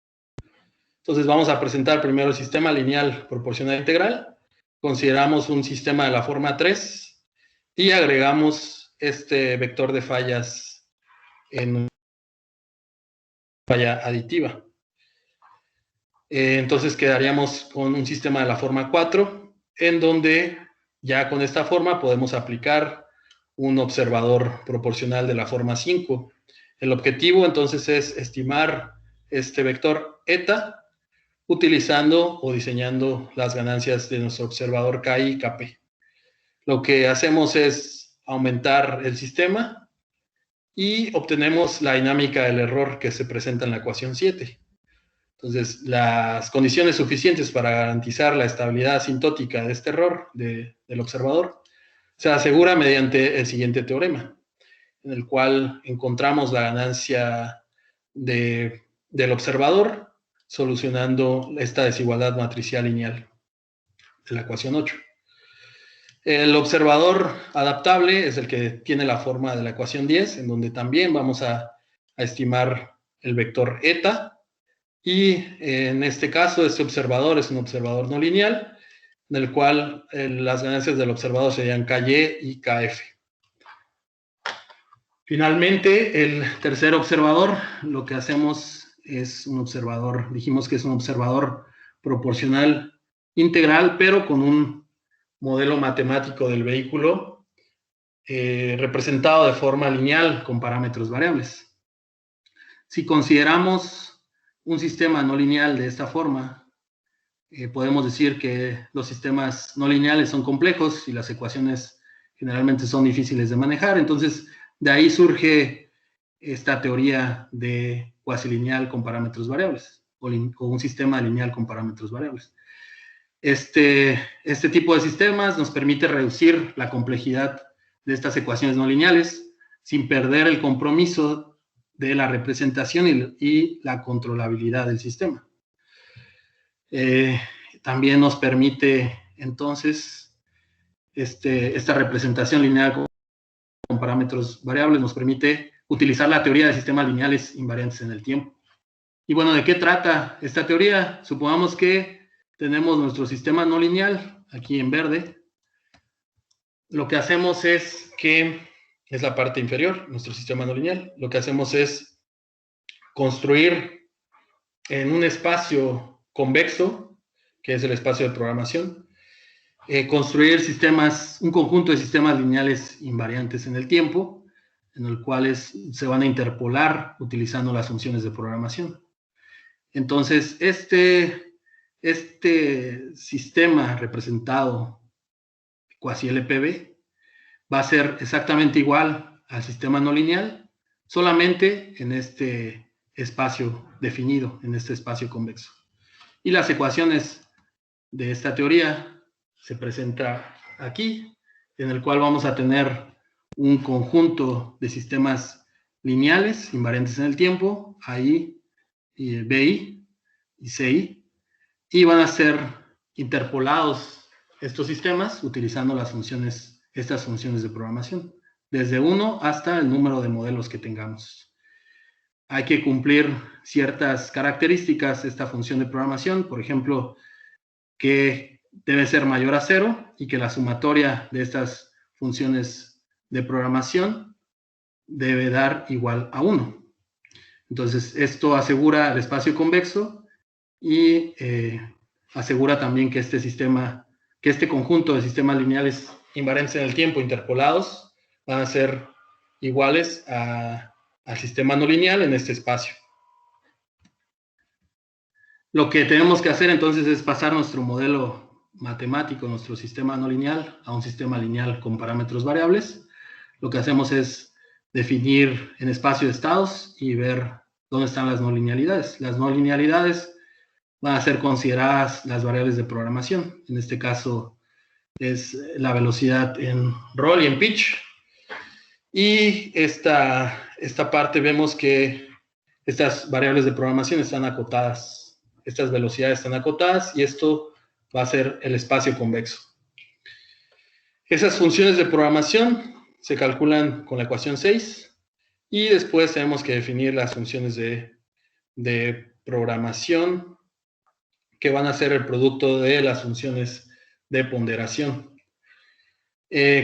Entonces vamos a presentar primero el sistema lineal proporcional integral. Consideramos un sistema de la forma 3 y agregamos este vector de fallas en falla aditiva. Entonces quedaríamos con un sistema de la forma 4, en donde ya con esta forma podemos aplicar un observador proporcional de la forma 5. El objetivo entonces es estimar este vector eta utilizando o diseñando las ganancias de nuestro observador KI y KP. Lo que hacemos es aumentar el sistema y obtenemos la dinámica del error que se presenta en la ecuación 7. Entonces, las condiciones suficientes para garantizar la estabilidad asintótica de este error del observador se asegura mediante el siguiente teorema, en el cual encontramos la ganancia del observador solucionando esta desigualdad matricial lineal de la ecuación 8. El observador adaptable es el que tiene la forma de la ecuación 10, en donde también vamos a estimar el vector eta, y en este caso este observador es un observador no lineal, en el cual las ganancias del observador serían KY y KF. Finalmente, el tercer observador, lo que hacemos es un observador, dijimos que es un observador proporcional integral, pero con un modelo matemático del vehículo representado de forma lineal con parámetros variables. Si consideramos un sistema no lineal de esta forma, podemos decir que los sistemas no lineales son complejos y las ecuaciones generalmente son difíciles de manejar. Entonces, de ahí surge esta teoría de cuasilineal con parámetros variables o un sistema lineal con parámetros variables. Este tipo de sistemas nos permite reducir la complejidad de estas ecuaciones no lineales sin perder el compromiso de la representación y la controlabilidad del sistema. También nos permite, entonces, esta representación lineal con parámetros variables nos permite utilizar la teoría de sistemas lineales invariantes en el tiempo. Y bueno, ¿de qué trata esta teoría? Supongamos que tenemos nuestro sistema no lineal, aquí en verde. Lo que hacemos es la parte inferior, nuestro sistema no lineal. Lo que hacemos es construir en un espacio convexo, que es el espacio de programación, construir un conjunto de sistemas lineales invariantes en el tiempo, en el cual se van a interpolar utilizando las funciones de programación. Entonces, este sistema representado cuasi LPB va a ser exactamente igual al sistema no lineal, solamente en este espacio definido, en este espacio convexo. Y las ecuaciones de esta teoría se presenta aquí, en el cual vamos a tener un conjunto de sistemas lineales invariantes en el tiempo, AI, BI y CI, y van a ser interpolados estos sistemas utilizando estas funciones de programación, desde 1 hasta el número de modelos que tengamos. Hay que cumplir ciertas características de esta función de programación, por ejemplo, que debe ser mayor a 0 y que la sumatoria de estas funciones de programación debe dar igual a 1. Entonces, esto asegura el espacio convexo y asegura también que este conjunto de sistemas lineales invariantes en el tiempo interpolados van a ser iguales al sistema no lineal en este espacio. Lo que tenemos que hacer entonces es pasar nuestro modelo matemático, nuestro sistema no lineal, a un sistema lineal con parámetros variables. Lo que hacemos es definir en espacio de estados y ver dónde están las no linealidades. Las no linealidades van a ser consideradas las variables de programación. En este caso es la velocidad en roll y en pitch. Y esta parte vemos que estas variables de programación están acotadas. Estas velocidades están acotadas y esto va a ser el espacio convexo. Esas funciones de programación se calculan con la ecuación 6 y después tenemos que definir las funciones de programación que van a ser el producto de las funciones de ponderación.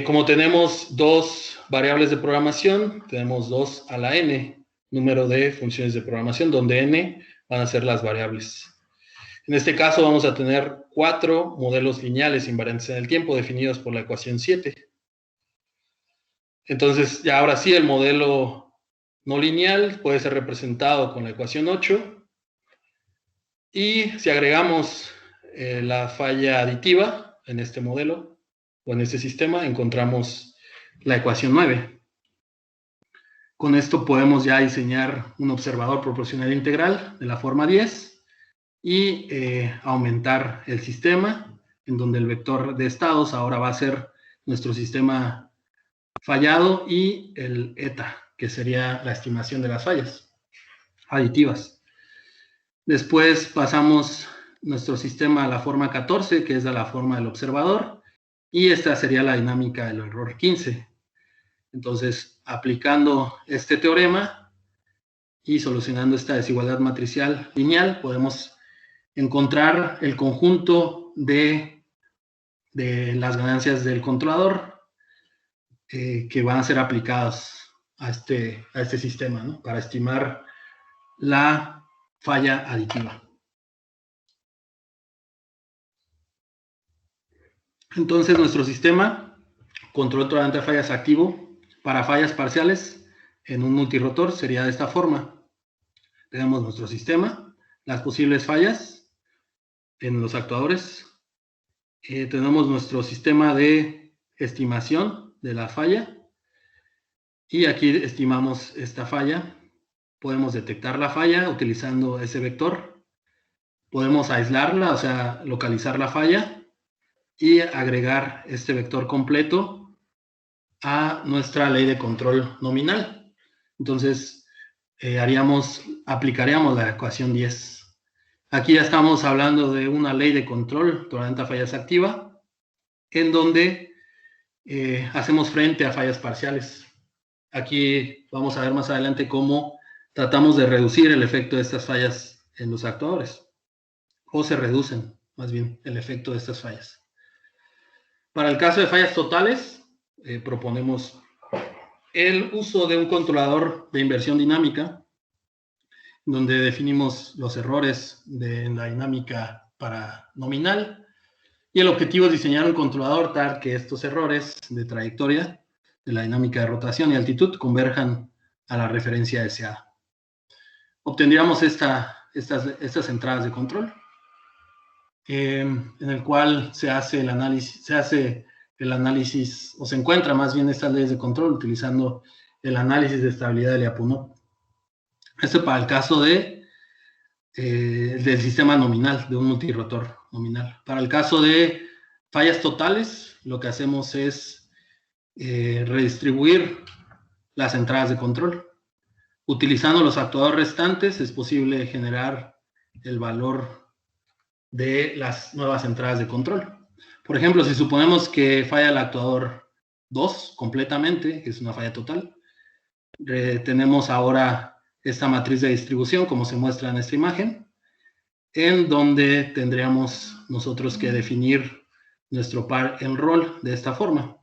Como tenemos dos variables de programación, tenemos 2 a la n, número de funciones de programación, donde n van a ser las variables. En este caso vamos a tener 4 modelos lineales invariantes en el tiempo definidos por la ecuación 7. Entonces, ya ahora sí, el modelo no lineal puede ser representado con la ecuación 8. Y si agregamos la falla aditiva en este modelo o en este sistema, encontramos la ecuación 9. Con esto podemos ya diseñar un observador proporcional integral de la forma 10 y aumentar el sistema, en donde el vector de estados ahora va a ser nuestro sistema fallado y el eta, que sería la estimación de las fallas aditivas. Después pasamos nuestro sistema a la forma 14, que es de la forma del observador, y esta sería la dinámica del error 15. Entonces, aplicando este teorema y solucionando esta desigualdad matricial lineal, podemos encontrar el conjunto de las ganancias del controlador que van a ser aplicadas a este sistema, ¿no? Para estimar la falla aditiva. Entonces, nuestro sistema control tolerante a fallas activo para fallas parciales en un multirotor sería de esta forma. Tenemos nuestro sistema, las posibles fallas en los actuadores. Tenemos nuestro sistema de estimación de la falla. Y aquí estimamos esta falla. Podemos detectar la falla utilizando ese vector. Podemos aislarla, o sea, localizar la falla y agregar este vector completo a nuestra ley de control nominal. Entonces, aplicaríamos la ecuación 10. Aquí ya estamos hablando de una ley de control tolerante a fallas activa, en donde hacemos frente a fallas parciales. Aquí vamos a ver más adelante cómo tratamos de reducir el efecto de estas fallas en los actuadores, o se reducen, más bien, el efecto de estas fallas. Para el caso de fallas totales, proponemos el uso de un controlador de inversión dinámica, donde definimos los errores de la dinámica para nominal, y el objetivo es diseñar un controlador tal que estos errores de trayectoria de la dinámica de rotación y altitud converjan a la referencia deseada. Obtendríamos estas entradas de control, en el cual se hace el análisis, o se encuentra más bien estas leyes de control utilizando el análisis de estabilidad de Lyapunov. Esto para el caso del sistema nominal, de un multirotor nominal. Para el caso de fallas totales, lo que hacemos es redistribuir las entradas de control. Utilizando los actuadores restantes, es posible generar el valor de las nuevas entradas de control. Por ejemplo, si suponemos que falla el actuador 2 completamente, que es una falla total, tenemos ahora esta matriz de distribución, como se muestra en esta imagen, en donde tendríamos nosotros que definir nuestro par en roll de esta forma.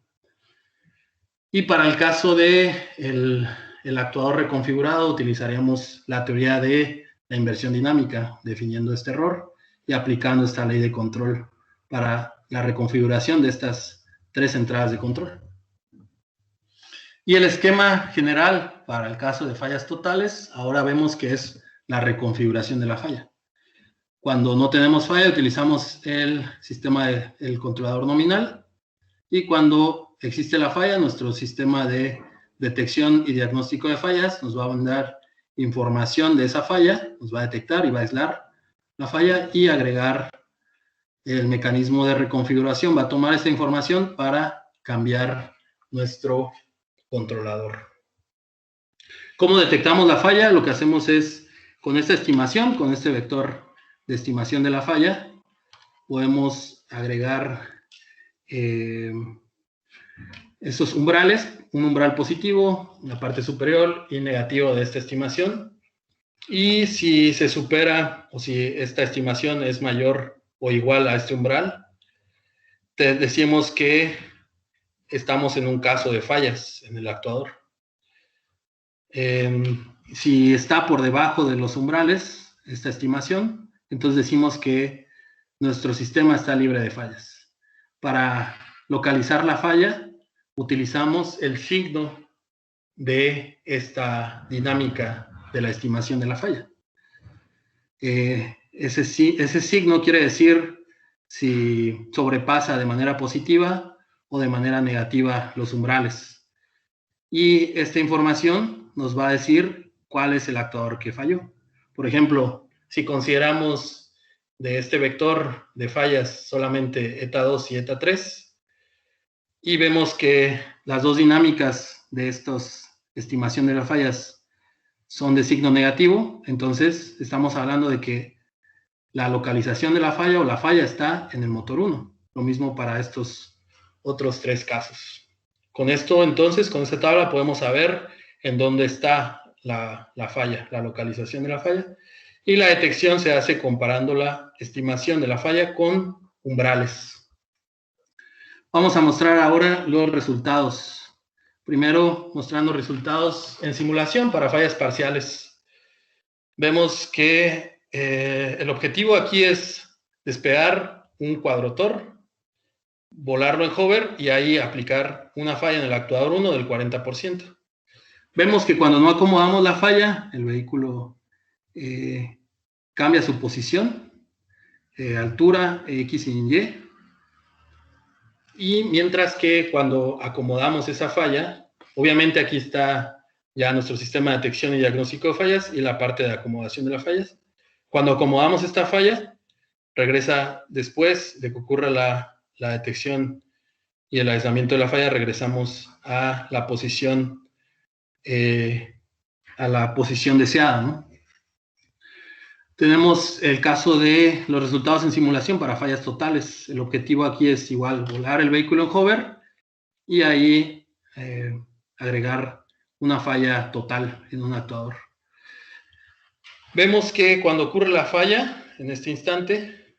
Y para el caso de el actuador reconfigurado, utilizaríamos la teoría de la inversión dinámica, definiendo este error y aplicando esta ley de control para la reconfiguración de estas 3 entradas de control. Y el esquema general para el caso de fallas totales, ahora vemos que es la reconfiguración de la falla. Cuando no tenemos falla, utilizamos el sistema del controlador nominal, y cuando existe la falla, nuestro sistema de detección y diagnóstico de fallas nos va a mandar información de esa falla, nos va a detectar y va a aislar la falla y agregar el mecanismo de reconfiguración. Va a tomar esta información para cambiar nuestro controlador. ¿Cómo detectamos la falla? Lo que hacemos es, con esta estimación, con este vector de estimación de la falla, podemos agregar estos umbrales, un umbral positivo en la parte superior y negativo de esta estimación. Y si se supera, o si esta estimación es mayor o igual a este umbral, decimos que estamos en un caso de fallas en el actuador. Si está por debajo de los umbrales, esta estimación, entonces decimos que nuestro sistema está libre de fallas. Para localizar la falla, utilizamos el signo de esta dinámica de la estimación de la falla. Ese signo quiere decir si sobrepasa de manera positiva o de manera negativa los umbrales. Y esta información nos va a decir cuál es el actuador que falló. Por ejemplo, si consideramos de este vector de fallas solamente eta 2 y eta 3, y vemos que las dos dinámicas de estas estimación de las fallas son de signo negativo, entonces estamos hablando de que la localización de la falla o la falla está en el motor 1. Lo mismo para estos otros 3 casos. Con esto, entonces, con esta tabla podemos saber en dónde está la falla, la localización de la falla, y la detección se hace comparando la estimación de la falla con umbrales. Vamos a mostrar ahora los resultados. Primero, mostrando resultados en simulación para fallas parciales. Vemos que el objetivo aquí es despegar un cuadrotor, volarlo en hover y ahí aplicar una falla en el actuador 1 del 40%. Vemos que cuando no acomodamos la falla, el vehículo cambia su posición, altura, X y Y. Y mientras que cuando acomodamos esa falla, obviamente aquí está ya nuestro sistema de detección y diagnóstico de fallas y la parte de acomodación de las fallas. Cuando acomodamos esta falla, regresa después de que ocurra la detección y el aislamiento de la falla, regresamos a la posición deseada, ¿no? Tenemos el caso de los resultados en simulación para fallas totales. El objetivo aquí es igual volar el vehículo en hover y ahí agregar una falla total en un actuador. Vemos que cuando ocurre la falla, en este instante,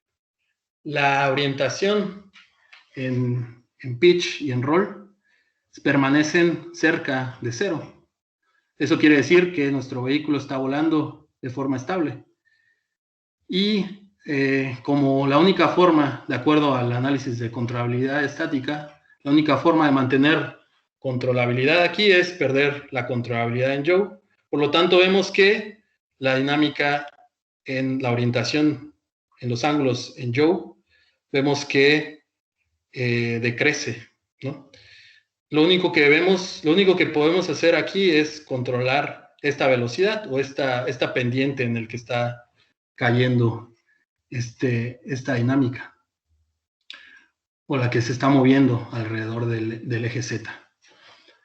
la orientación en pitch y en roll permanecen cerca de 0. Eso quiere decir que nuestro vehículo está volando de forma estable. Y como la única forma, de acuerdo al análisis de controlabilidad estática, la única forma de mantener controlabilidad aquí es perder la controlabilidad en yaw. Por lo tanto, vemos que la dinámica en la orientación en los ángulos en yaw, vemos que decrece, ¿no? Lo único que podemos hacer aquí es controlar esta velocidad o esta pendiente en el que está cayendo esta dinámica, o la que se está moviendo alrededor del eje Z.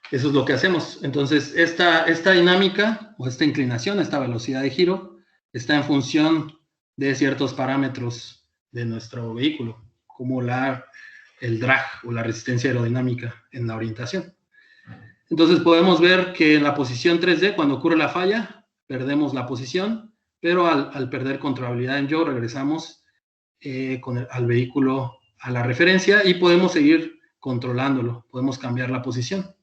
Eso es lo que hacemos. Entonces, esta dinámica, o esta inclinación, esta velocidad de giro, está en función de ciertos parámetros de nuestro vehículo, como el drag o la resistencia aerodinámica en la orientación. Entonces, podemos ver que en la posición 3D, cuando ocurre la falla, perdemos la posición, pero al perder controlabilidad en yaw, regresamos al vehículo a la referencia y podemos seguir controlándolo, podemos cambiar la posición.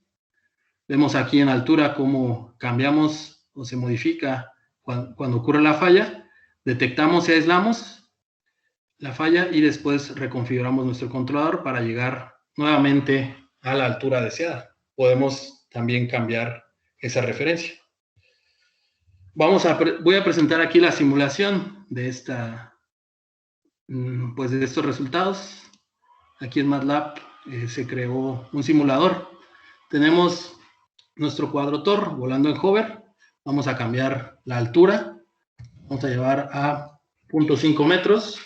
Vemos aquí en altura cómo cambiamos o se modifica cuando ocurre la falla, detectamos y aislamos la falla y después reconfiguramos nuestro controlador para llegar nuevamente a la altura deseada. Podemos también cambiar esa referencia. Voy a presentar aquí la simulación de de estos resultados. Aquí en MATLAB se creó un simulador. Tenemos nuestro cuadrotor volando en hover. Vamos a cambiar la altura. Vamos a llevar a 0.5 metros.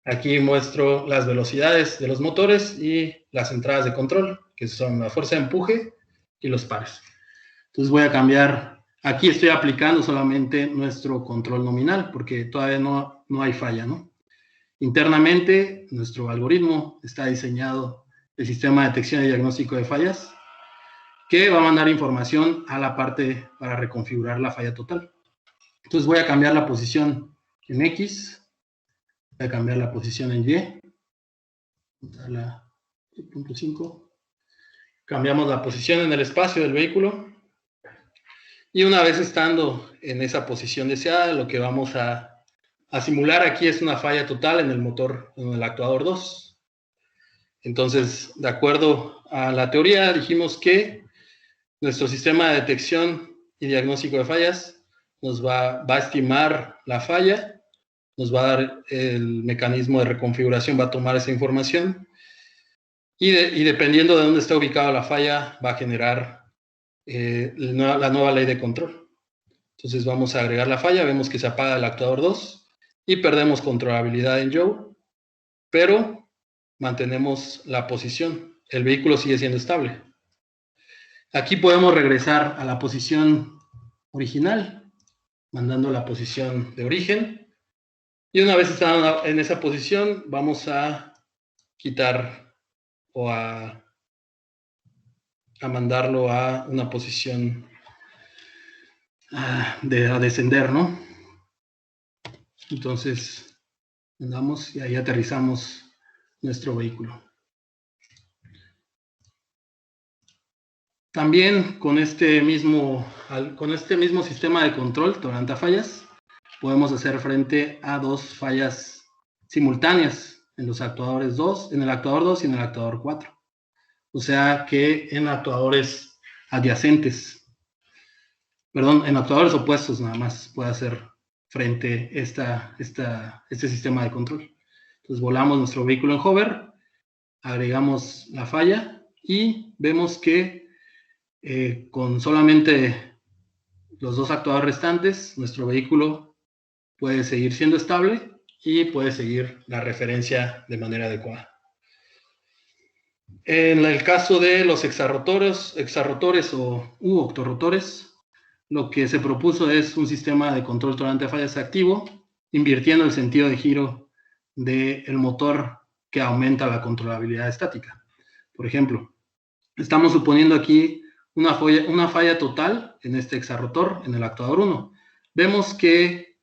Aquí muestro las velocidades de los motores y las entradas de control, que son la fuerza de empuje y los pares. Entonces voy a cambiar. Aquí estoy aplicando solamente nuestro control nominal, porque todavía no hay falla, ¿no? Internamente, nuestro algoritmo está diseñado, el sistema de detección y diagnóstico de fallas, que va a mandar información a la parte para reconfigurar la falla total. Entonces voy a cambiar la posición en X, voy a cambiar la posición en Y, a la 0.5, cambiamos la posición en el espacio del vehículo, y una vez estando en esa posición deseada, lo que vamos a simular aquí es una falla total en el motor, en el actuador 2. Entonces, de acuerdo a la teoría, dijimos que nuestro sistema de detección y diagnóstico de fallas nos va a estimar la falla, nos va a dar el mecanismo de reconfiguración, va a tomar esa información y dependiendo de dónde está ubicada la falla, va a generar la nueva ley de control. Entonces vamos a agregar la falla, vemos que se apaga el actuador 2 y perdemos controlabilidad en Joe, pero mantenemos la posición. El vehículo sigue siendo estable. Aquí podemos regresar a la posición original, mandando la posición de origen. Y una vez estando en esa posición, vamos a quitar o a mandarlo a una posición a descender, ¿no? Entonces, andamos y ahí aterrizamos nuestro vehículo. También con este mismo sistema de control tolerante a fallas, podemos hacer frente a dos fallas simultáneas en los actuadores 2, en el actuador 2 y en el actuador 4. O sea que en actuadores adyacentes, perdón, en actuadores opuestos nada más puede hacer frente este sistema de control. Entonces volamos nuestro vehículo en hover, agregamos la falla y vemos que con solamente los dos actuadores restantes, nuestro vehículo puede seguir siendo estable y puede seguir la referencia de manera adecuada. En el caso de los hexarrotores u octorrotores, lo que se propuso es un sistema de control tolerante a fallas activo, invirtiendo el sentido de giro del motor que aumenta la controlabilidad estática. Por ejemplo, estamos suponiendo aquí una falla total en este hexarrotor, en el actuador 1. Vemos que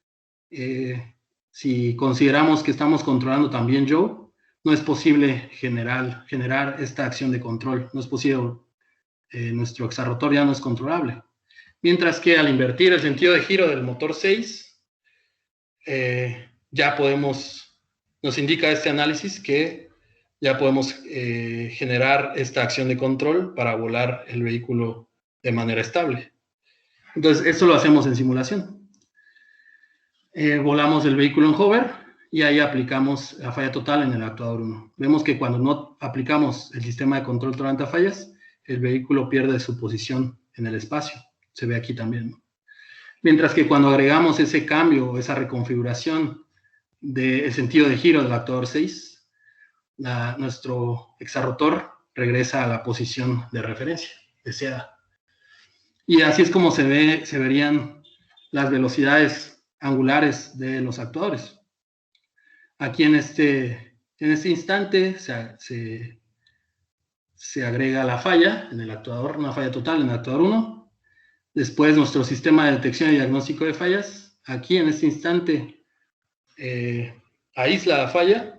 si consideramos que estamos controlando también Joe, no es posible generar esta acción de control. No es posible, nuestro hexarrotor ya no es controlable. Mientras que al invertir el sentido de giro del motor 6, ya nos indica este análisis que ya podemos generar esta acción de control para volar el vehículo de manera estable. Entonces, esto lo hacemos en simulación. Volamos el vehículo en hover y ahí aplicamos la falla total en el actuador 1. Vemos que cuando no aplicamos el sistema de control tolerante a fallas, el vehículo pierde su posición en el espacio. Se ve aquí también, ¿no? Mientras que cuando agregamos ese cambio, esa reconfiguración del sentido de giro del actuador 6, nuestro hexarrotor regresa a la posición de referencia deseada. Y así es como se verían las velocidades angulares de los actuadores. Aquí en este instante se agrega la falla en el actuador, una falla total en el actuador 1. Después nuestro sistema de detección y diagnóstico de fallas, aquí en este instante aísla la falla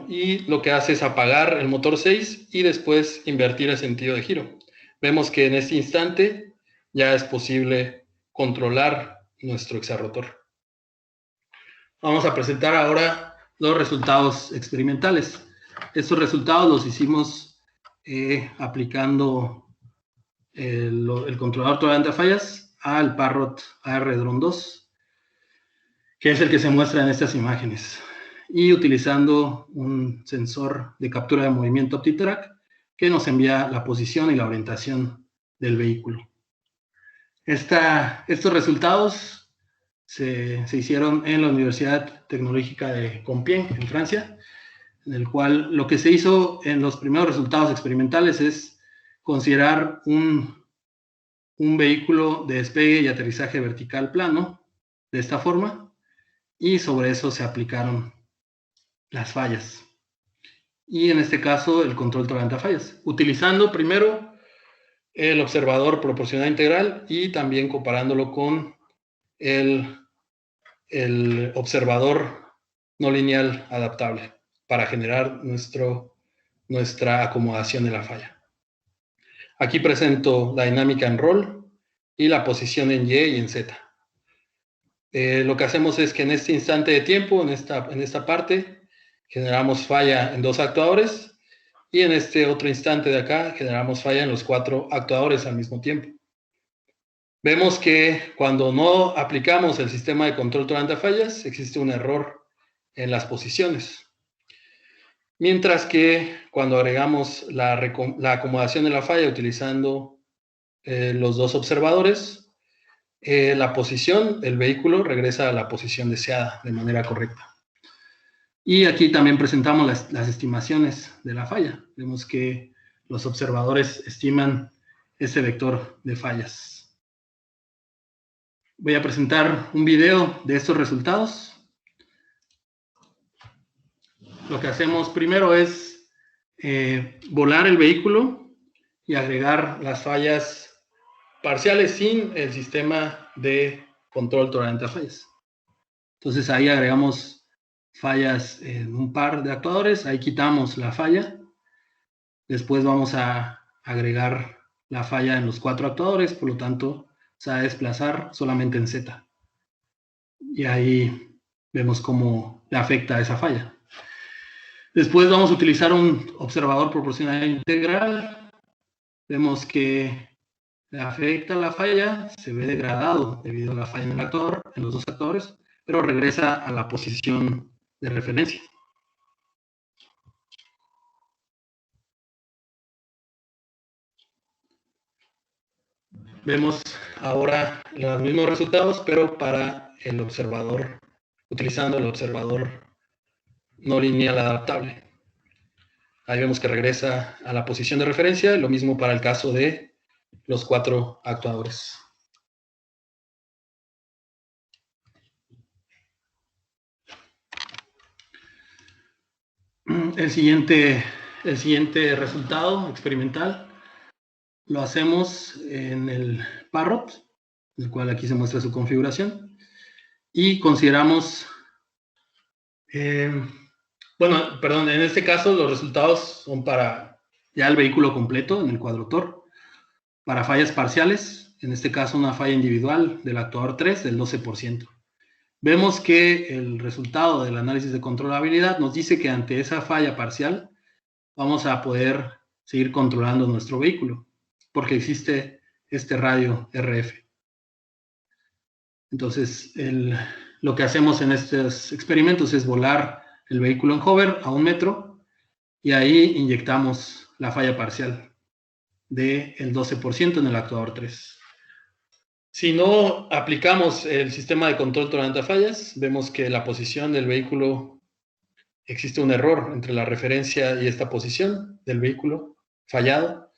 y lo que hace es apagar el motor 6 y después invertir el sentido de giro. Vemos que en este instante ya es posible controlar nuestro hexarrotor. Vamos a presentar ahora los resultados experimentales. Estos resultados los hicimos aplicando el controlador tolerante a fallas al Parrot AR-Drone 2, que es el que se muestra en estas imágenes, y utilizando un sensor de captura de movimiento OptiTrack que nos envía la posición y la orientación del vehículo. Estos resultados se hicieron en la Universidad Tecnológica de Compiègne, en Francia, en el cual lo que se hizo en los primeros resultados experimentales es considerar un vehículo de despegue y aterrizaje vertical plano, de esta forma, y sobre eso se aplicaron las fallas. Y en este caso, el control tolerante a fallas, utilizando primero el observador proporcional integral y también comparándolo con el observador no lineal adaptable para generar nuestra acomodación de la falla. Aquí presento la dinámica en roll y la posición en Y y en Z. Lo que hacemos es que en este instante de tiempo, en esta parte, generamos falla en 2 actuadores y en este otro instante de acá generamos falla en los 4 actuadores al mismo tiempo. Vemos que cuando no aplicamos el sistema de control tolerante a fallas, existe un error en las posiciones. Mientras que cuando agregamos la acomodación de la falla utilizando los 2 observadores, la posición del vehículo regresa a la posición deseada de manera correcta. Y aquí también presentamos las estimaciones de la falla. Vemos que los observadores estiman ese vector de fallas. Voy a presentar un video de estos resultados. Lo que hacemos primero es volar el vehículo y agregar las fallas parciales sin el sistema de control tolerante a fallas. Entonces ahí agregamos fallas en un par de actuadores, ahí quitamos la falla. Después vamos a agregar la falla en los 4 actuadores, por lo tanto se va a desplazar solamente en Z. Y ahí vemos cómo le afecta esa falla. Después vamos a utilizar un observador proporcional integral. Vemos que le afecta la falla, se ve degradado debido a la falla en el actuador, en los 2 actuadores, pero regresa a la posición de referencia. Vemos ahora los mismos resultados, pero para el observador, utilizando el observador no lineal adaptable. Ahí vemos que regresa a la posición de referencia, lo mismo para el caso de los 4 actuadores. El siguiente resultado experimental lo hacemos en el Parrot, el cual aquí se muestra su configuración, y consideramos, en este caso los resultados son para ya el vehículo completo en el cuadrotor, para fallas parciales, en este caso una falla individual del actuador 3 del 12%. Vemos que el resultado del análisis de controlabilidad nos dice que ante esa falla parcial vamos a poder seguir controlando nuestro vehículo, porque existe este radio RF. Entonces, lo que hacemos en estos experimentos es volar el vehículo en hover a 1 metro y ahí inyectamos la falla parcial del 12% en el actuador 3. Si no aplicamos el sistema de control tolerante a fallas, vemos que la posición del vehículo, existe un error entre la referencia y esta posición del vehículo fallado,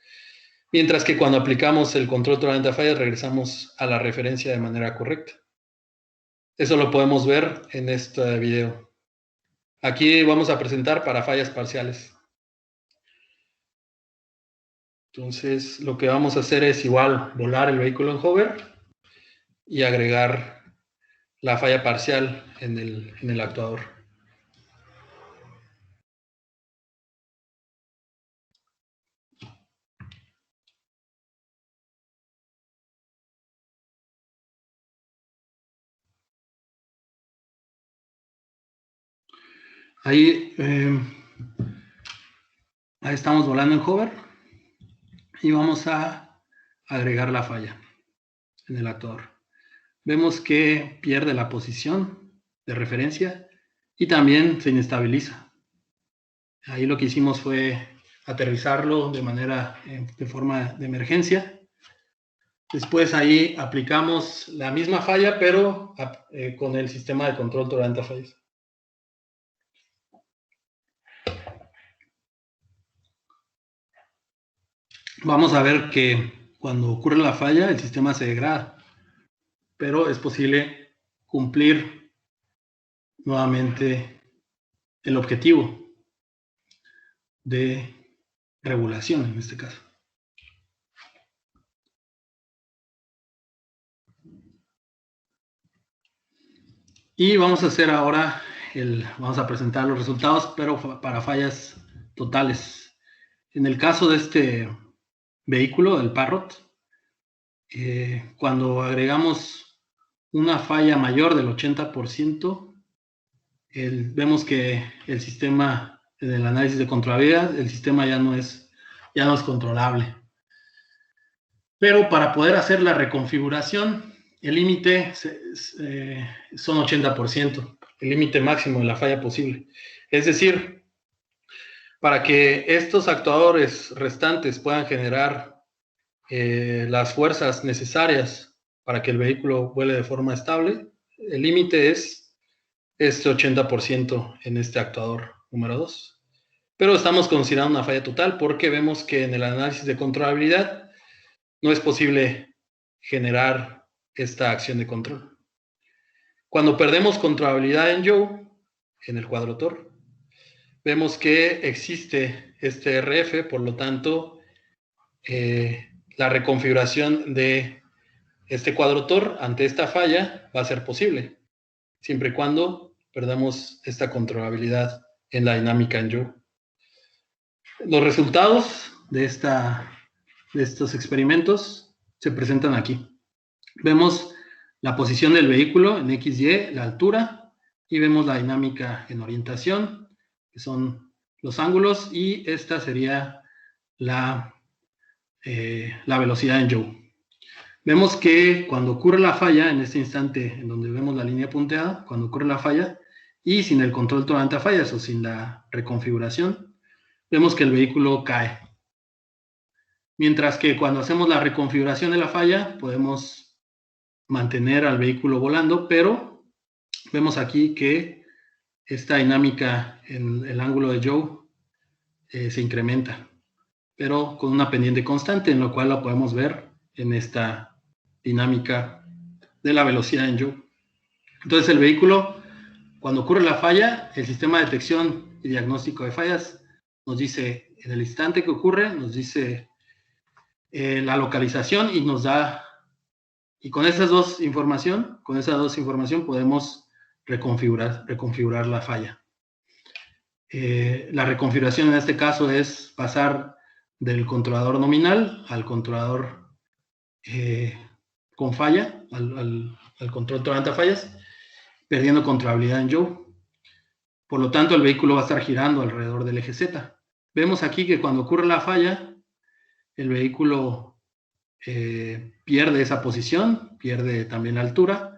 mientras que cuando aplicamos el control tolerante a fallas regresamos a la referencia de manera correcta. Eso lo podemos ver en este video. Aquí vamos a presentar para fallas parciales. Entonces, lo que vamos a hacer es igual volar el vehículo en hover y agregar la falla parcial en el actuador. Ahí estamos volando en hover y vamos a agregar la falla en el actuador. Vemos que pierde la posición de referencia y también se inestabiliza. Ahí lo que hicimos fue aterrizarlo de forma de emergencia. Después ahí aplicamos la misma falla, pero con el sistema de control tolerante a fallas. Vamos a ver que cuando ocurre la falla, el sistema se degrada, pero es posible cumplir nuevamente el objetivo de regulación en este caso. Y vamos a hacer ahora, vamos a presentar los resultados, pero para fallas totales. En el caso de este vehículo, el Parrot, cuando agregamos una falla mayor del 80%, vemos que el sistema, en el análisis de controlabilidad, el sistema ya no es controlable. Pero para poder hacer la reconfiguración, el límite son 80%, el límite máximo de la falla posible. Es decir, para que estos actuadores restantes puedan generar las fuerzas necesarias para que el vehículo vuele de forma estable, el límite es este 80% en este actuador número 2. Pero estamos considerando una falla total porque vemos que en el análisis de controlabilidad no es posible generar esta acción de control. Cuando perdemos controlabilidad en Joe, en el cuadrotor, vemos que existe este RF, por lo tanto, la reconfiguración de este cuadrotor ante esta falla va a ser posible, siempre y cuando perdamos esta controlabilidad en la dinámica en Joe. Los resultados de estos experimentos se presentan aquí. Vemos la posición del vehículo en XY, la altura, y vemos la dinámica en orientación, que son los ángulos, y esta sería la velocidad en Joule. Vemos que cuando ocurre la falla, en este instante en donde vemos la línea punteada, cuando ocurre la falla, y sin el control tolerante a fallas o sin la reconfiguración, vemos que el vehículo cae. Mientras que cuando hacemos la reconfiguración de la falla, podemos mantener al vehículo volando, pero vemos aquí que esta dinámica en el ángulo de Joe se incrementa, pero con una pendiente constante, en lo cual la podemos ver en esta dinámica de la velocidad en Joe. Entonces el vehículo, cuando ocurre la falla, el sistema de detección y diagnóstico de fallas nos dice, en el instante que ocurre, nos dice la localización y nos da, y con esas dos información podemos reconfigurar la falla. La reconfiguración en este caso es pasar del controlador nominal al controlador con falla, al control tolerante a fallas, perdiendo controlabilidad en Joe. Por lo tanto, el vehículo va a estar girando alrededor del eje Z. Vemos aquí que cuando ocurre la falla, el vehículo pierde esa posición, pierde también la altura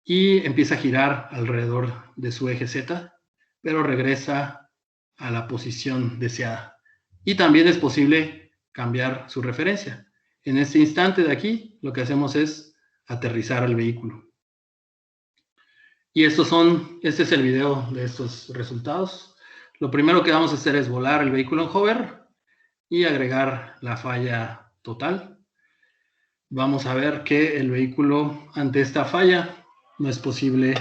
y empieza a girar alrededor de su eje Z, pero regresa a la posición deseada. Y también es posible cambiar su referencia. En este instante de aquí, lo que hacemos es aterrizar al vehículo. Y este es el video de estos resultados. Lo primero que vamos a hacer es volar el vehículo en hover y agregar la falla total. Vamos a ver que el vehículo ante esta falla no es posible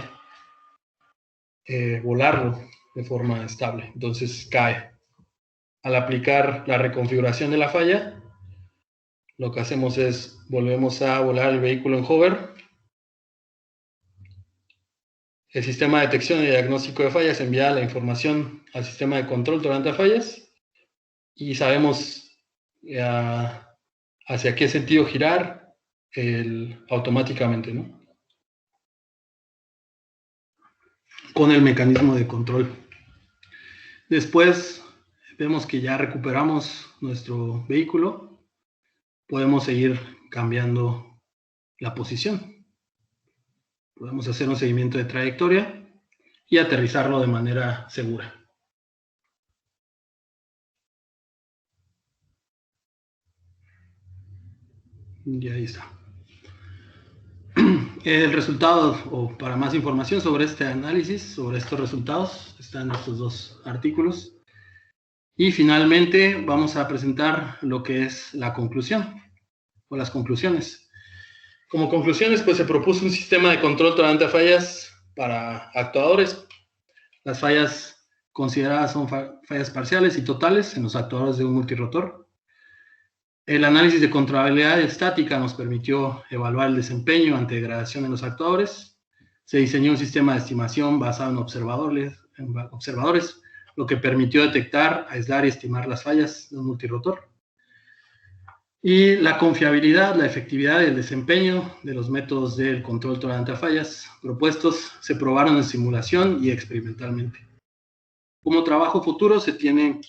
volarlo de forma estable, entonces cae. Al aplicar la reconfiguración de la falla, lo que hacemos es volvemos a volar el vehículo en hover. El sistema de detección y diagnóstico de fallas envía la información al sistema de control tolerante a fallas y sabemos hacia qué sentido girar automáticamente, ¿no? Con el mecanismo de control Después vemos que ya recuperamos nuestro vehículo. Podemos seguir cambiando la posición. Podemos hacer un seguimiento de trayectoria y aterrizarlo de manera segura. Y ahí está. El resultado, o para más información sobre este análisis, sobre estos resultados, están estos dos artículos. Y finalmente vamos a presentar lo que es la conclusión, o las conclusiones. Como conclusiones, pues se propuso un sistema de control tolerante a fallas para actuadores. Las fallas consideradas son fallas parciales y totales en los actuadores de un multirotor. El análisis de controlabilidad estática nos permitió evaluar el desempeño ante degradación en los actuadores. Se diseñó un sistema de estimación basado en observadores, lo que permitió detectar, aislar y estimar las fallas de un multirotor. Y la confiabilidad, la efectividad y el desempeño de los métodos del control tolerante a fallas propuestos se probaron en simulación y experimentalmente. Como trabajo futuro se tiene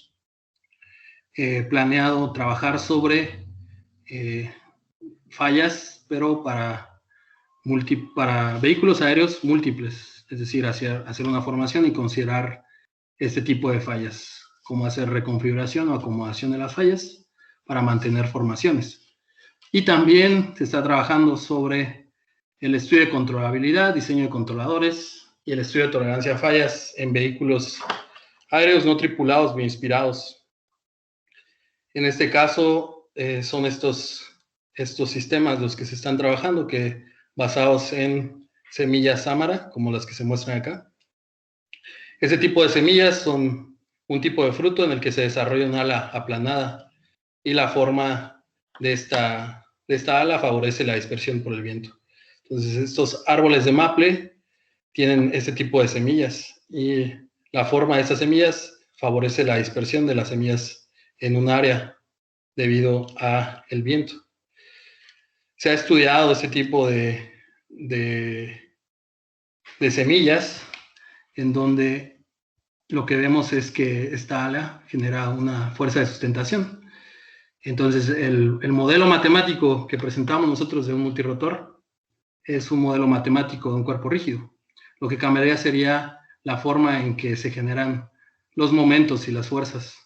planeado trabajar sobre fallas, pero para vehículos aéreos múltiples, es decir, hacer una formación y considerar este tipo de fallas, cómo hacer reconfiguración o acomodación de las fallas para mantener formaciones. Y también se está trabajando sobre el estudio de controlabilidad, diseño de controladores y el estudio de tolerancia a fallas en vehículos aéreos no tripulados o inspirados. En este caso, son estos sistemas los que se están trabajando, que basados en semillas Samara, como las que se muestran acá. Ese tipo de semillas son un tipo de fruto en el que se desarrolla un ala aplanada y la forma de esta ala favorece la dispersión por el viento. Entonces, estos árboles de maple tienen este tipo de semillas y la forma de estas semillas favorece la dispersión de las semillas en un área debido a el viento. Se ha estudiado este tipo de semillas en donde lo que vemos es que esta ala genera una fuerza de sustentación. Entonces, el modelo matemático que presentamos nosotros de un multirotor es un modelo matemático de un cuerpo rígido. Lo que cambiaría sería la forma en que se generan los momentos y las fuerzas.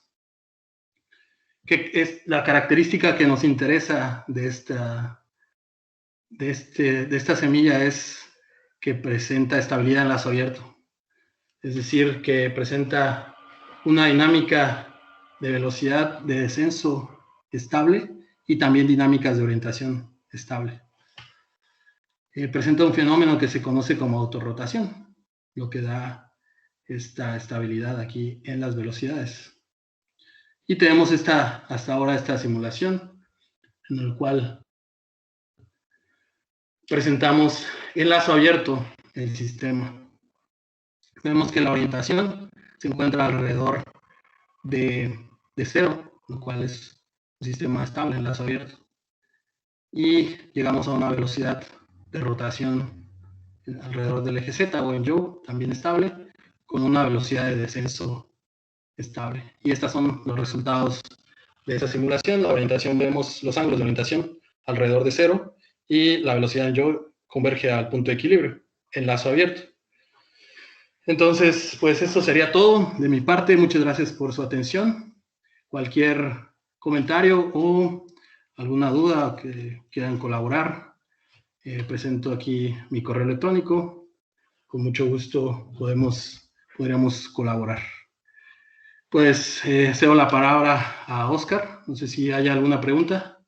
Que es la característica que nos interesa de esta semilla es que presenta estabilidad en lazo abierto. Es decir, que presenta una dinámica de velocidad de descenso estable y también dinámicas de orientación estable. Presenta un fenómeno que se conoce como autorrotación, lo que da esta estabilidad aquí en las velocidades. Y tenemos hasta ahora esta simulación en la cual presentamos el lazo abierto del sistema. Vemos que la orientación se encuentra alrededor de 0, lo cual es un sistema estable en lazo abierto. Y llegamos a una velocidad de rotación alrededor del eje Z o en yaw, también estable, con una velocidad de descenso estable. Y estos son los resultados de esa simulación. La orientación, vemos los ángulos de orientación alrededor de 0 y la velocidad en yaw converge al punto de equilibrio en lazo abierto. Entonces, pues esto sería todo de mi parte. Muchas gracias por su atención. Cualquier comentario o alguna duda que quieran colaborar, presento aquí mi correo electrónico. Con mucho gusto podríamos colaborar. Pues cedo la palabra a Oscar. No sé si hay alguna pregunta.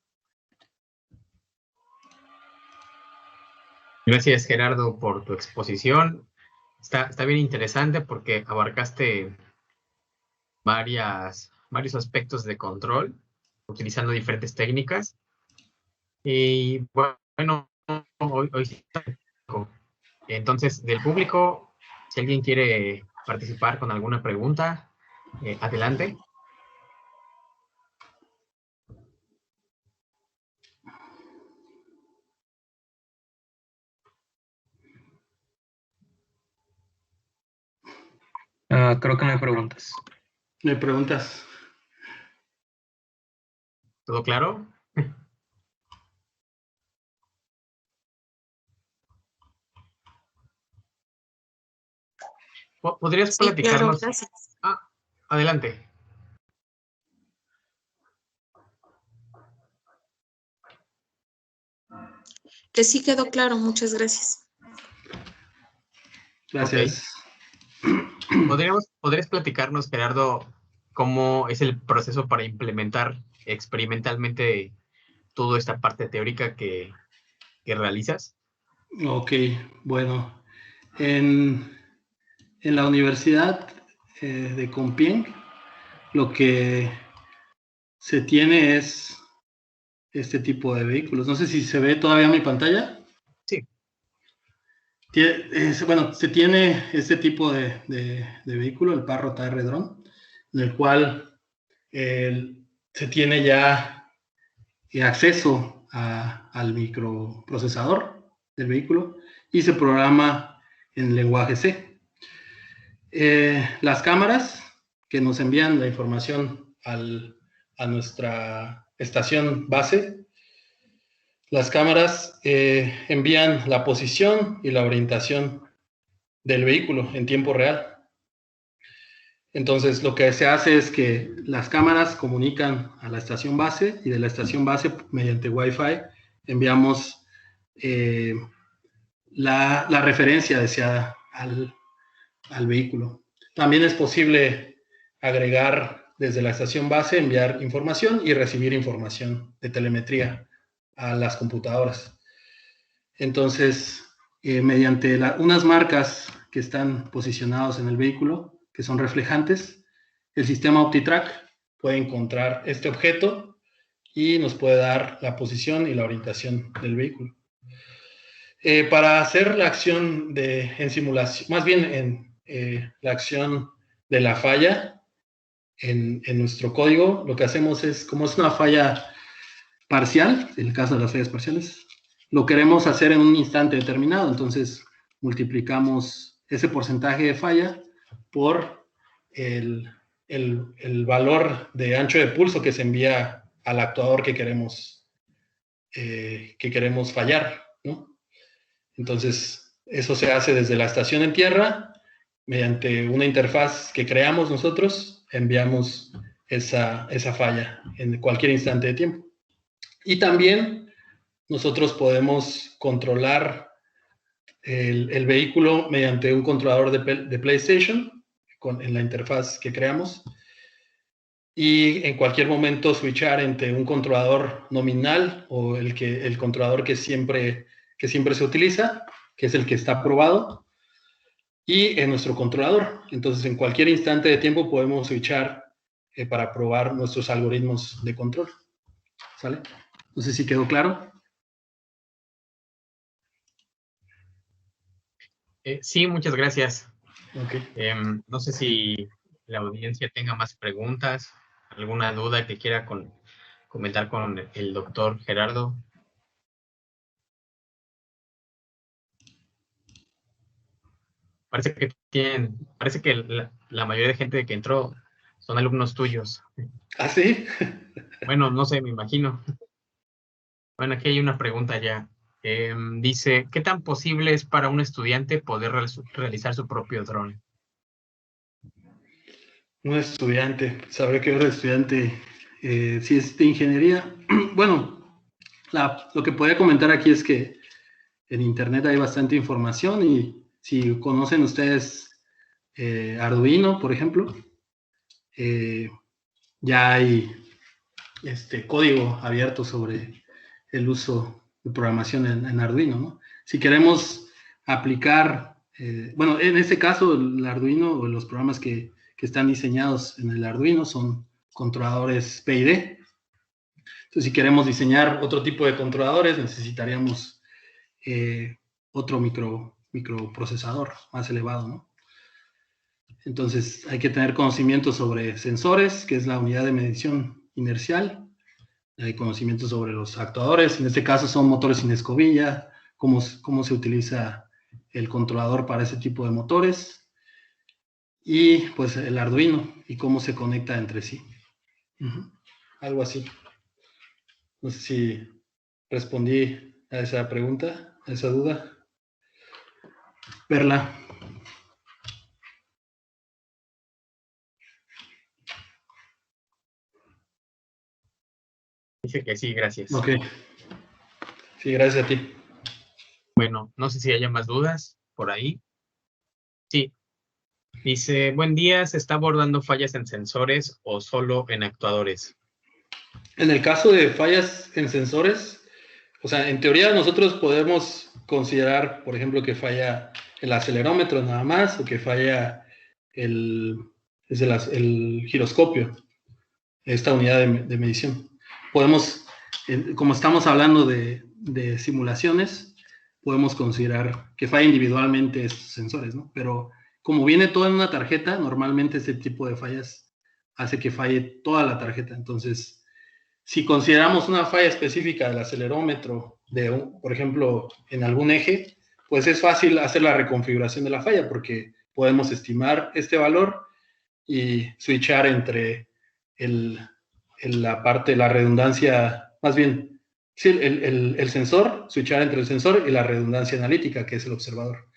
Gracias, Gerardo, por tu exposición. Está bien interesante porque abarcaste varios aspectos de control utilizando diferentes técnicas. Y bueno, hoy sí. Entonces, del público, si alguien quiere participar con alguna pregunta, adelante. Creo que no hay preguntas. ¿Me preguntas? ¿Todo claro? ¿Podrías Sí, claro, platicarnos? gracias. Adelante. Que sí quedó claro, muchas gracias. Gracias. Okay. ¿Podrías platicarnos, Gerardo, cómo es el proceso para implementar experimentalmente toda esta parte teórica que realizas? Ok, bueno. En la Universidad de Compiègne, lo que se tiene es este tipo de vehículos. No sé si se ve todavía mi pantalla. Sí. Bueno, se tiene este tipo de vehículo, el Parrot AR Drone, en el cual se tiene ya acceso al microprocesador del vehículo y se programa en lenguaje C. Las cámaras que nos envían la información a nuestra estación base, las cámaras envían la posición y la orientación del vehículo en tiempo real. Entonces, lo que se hace es que las cámaras comunican a la estación base y de la estación base, mediante Wi-Fi, enviamos la referencia deseada al vehículo. También es posible agregar desde la estación base, enviar información y recibir información de telemetría a las computadoras. Entonces, mediante unas marcas que están posicionadas en el vehículo, que son reflejantes, el sistema OptiTrack puede encontrar este objeto y nos puede dar la posición y la orientación del vehículo. Para hacer la acción en simulación, más bien la acción de la falla en nuestro código, lo que hacemos es, como es una falla parcial, en el caso de las fallas parciales, lo queremos hacer en un instante determinado, entonces multiplicamos ese porcentaje de falla por el valor de ancho de pulso que se envía al actuador que queremos fallar, ¿no? Entonces, eso se hace desde la estación en tierra, mediante una interfaz que creamos nosotros, enviamos esa falla en cualquier instante de tiempo. Y también nosotros podemos controlar el vehículo mediante un controlador de PlayStation en la interfaz que creamos y en cualquier momento switchar entre un controlador nominal o el controlador que siempre se utiliza, que es el que está aprobado, y en nuestro controlador. Entonces, en cualquier instante de tiempo podemos switchar para probar nuestros algoritmos de control. ¿Sale? No sé si quedó claro. Sí, muchas gracias. Okay. No sé si la audiencia tenga más preguntas, alguna duda que quiera comentar con el doctor Gerardo. Parece que la mayoría de gente que entró son alumnos tuyos. ¿Ah, sí? Bueno, no sé, me imagino. Bueno, aquí hay una pregunta ya. Dice, ¿qué tan posible es para un estudiante poder realizar su propio dron? Un estudiante, sabré que otro estudiante, si es de ingeniería. Bueno, lo que podría comentar aquí es que en internet hay bastante información y si conocen ustedes Arduino, por ejemplo, ya hay código abierto sobre el uso de programación en Arduino, ¿no? Si queremos aplicar, bueno, en este caso el Arduino o los programas que están diseñados en el Arduino son controladores PID. Entonces, si queremos diseñar otro tipo de controladores, necesitaríamos otro microprocesador más elevado, ¿no? Entonces, hay que tener conocimiento sobre sensores, que es la unidad de medición inercial. Hay conocimiento sobre los actuadores, en este caso son motores sin escobilla, cómo se utiliza el controlador para ese tipo de motores. y pues el Arduino y cómo se conecta entre sí. Algo así. No sé si respondí a esa pregunta, a esa duda. Perla. Dice que sí, gracias. Ok. Sí, gracias a ti. Bueno, no sé si haya más dudas por ahí. Sí. Dice, buen día, ¿se está abordando fallas en sensores o solo en actuadores? En el caso de fallas en sensores, o sea, en teoría nosotros podemos considerar, por ejemplo, que falla el acelerómetro nada más, o que falla el giroscopio, esta unidad de medición. Podemos, como estamos hablando de simulaciones, podemos considerar que falla individualmente estos sensores, ¿no? Pero como viene todo en una tarjeta, normalmente este tipo de fallas hace que falle toda la tarjeta. Entonces, si consideramos una falla específica del acelerómetro, por ejemplo, en algún eje, pues es fácil hacer la reconfiguración de la falla porque podemos estimar este valor y switchar entre la parte, la redundancia, más bien, sí, el sensor, switchar entre el sensor y la redundancia analítica, que es el observador.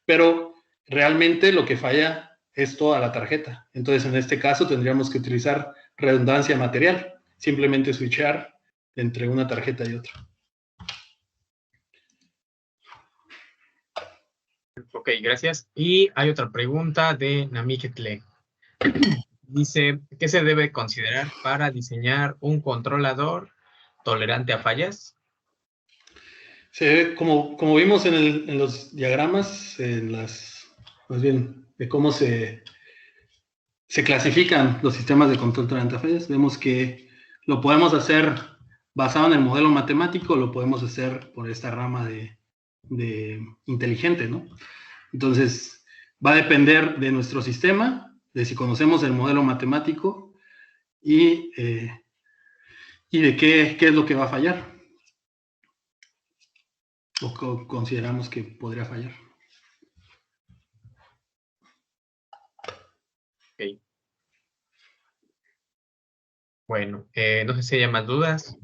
Pero realmente lo que falla es toda la tarjeta. Entonces, en este caso, tendríamos que utilizar redundancia material. Simplemente switchar entre una tarjeta y otra. Ok, gracias. Y hay otra pregunta de Namiketle. Dice, ¿qué se debe considerar para diseñar un controlador tolerante a fallas? Como vimos en los diagramas, más bien, de cómo se clasifican los sistemas de control tolerante a fallas, vemos que lo podemos hacer basado en el modelo matemático, lo podemos hacer por esta rama de inteligente, ¿no? Entonces, va a depender de nuestro sistema, de si conocemos el modelo matemático y de qué es lo que va a fallar o consideramos que podría fallar. Ok. Bueno, no sé si haya más dudas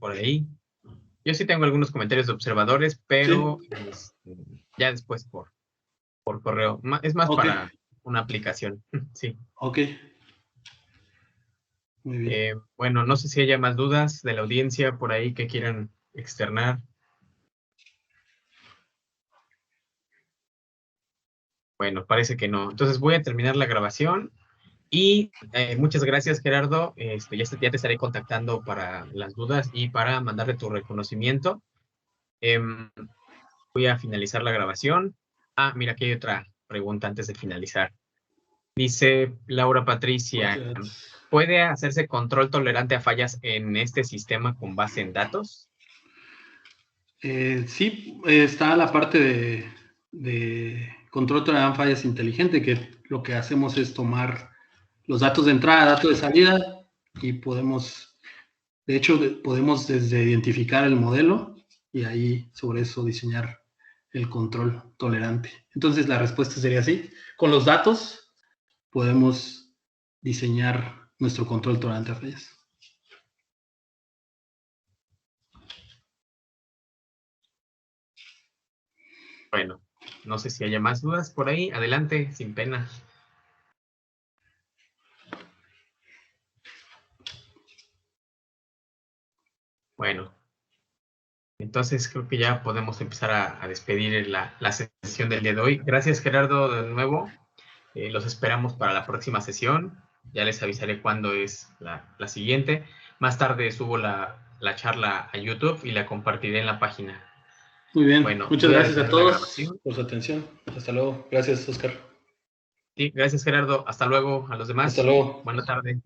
por ahí. Yo sí tengo algunos comentarios de observadores, pero ¿Sí? Ya después por correo. Es más Ok. para una aplicación. Sí. Ok. Muy bien. Bueno, no sé si haya más dudas de la audiencia por ahí que quieran externar. Bueno, parece que no. Entonces voy a terminar la grabación y muchas gracias, Gerardo. Ya te estaré contactando para las dudas y para mandarle tu reconocimiento. Voy a finalizar la grabación. Ah, mira, aquí hay otra pregunta antes de finalizar. Dice Laura Patricia, ¿puede hacerse control tolerante a fallas en este sistema con base en datos? Sí, está la parte de control tolerante a fallas inteligente, que lo que hacemos es tomar los datos de entrada, datos de salida, y podemos desde identificar el modelo y ahí sobre eso diseñar el control tolerante. Entonces la respuesta sería así. Con los datos podemos diseñar nuestro control tolerante a fallas. Bueno, no sé si haya más dudas por ahí. Adelante, sin pena. Bueno, entonces creo que ya podemos empezar a despedir la sesión del día de hoy. Gracias, Gerardo, de nuevo. Los esperamos para la próxima sesión. Ya les avisaré cuándo es la siguiente. Más tarde subo la charla a YouTube y la compartiré en la página. Muy bien. Bueno, muchas voy a gracias a detener la todos grabación. por su atención. Hasta luego. Gracias, Oscar. Sí, gracias, Gerardo. Hasta luego a los demás. Hasta luego. Buena tarde.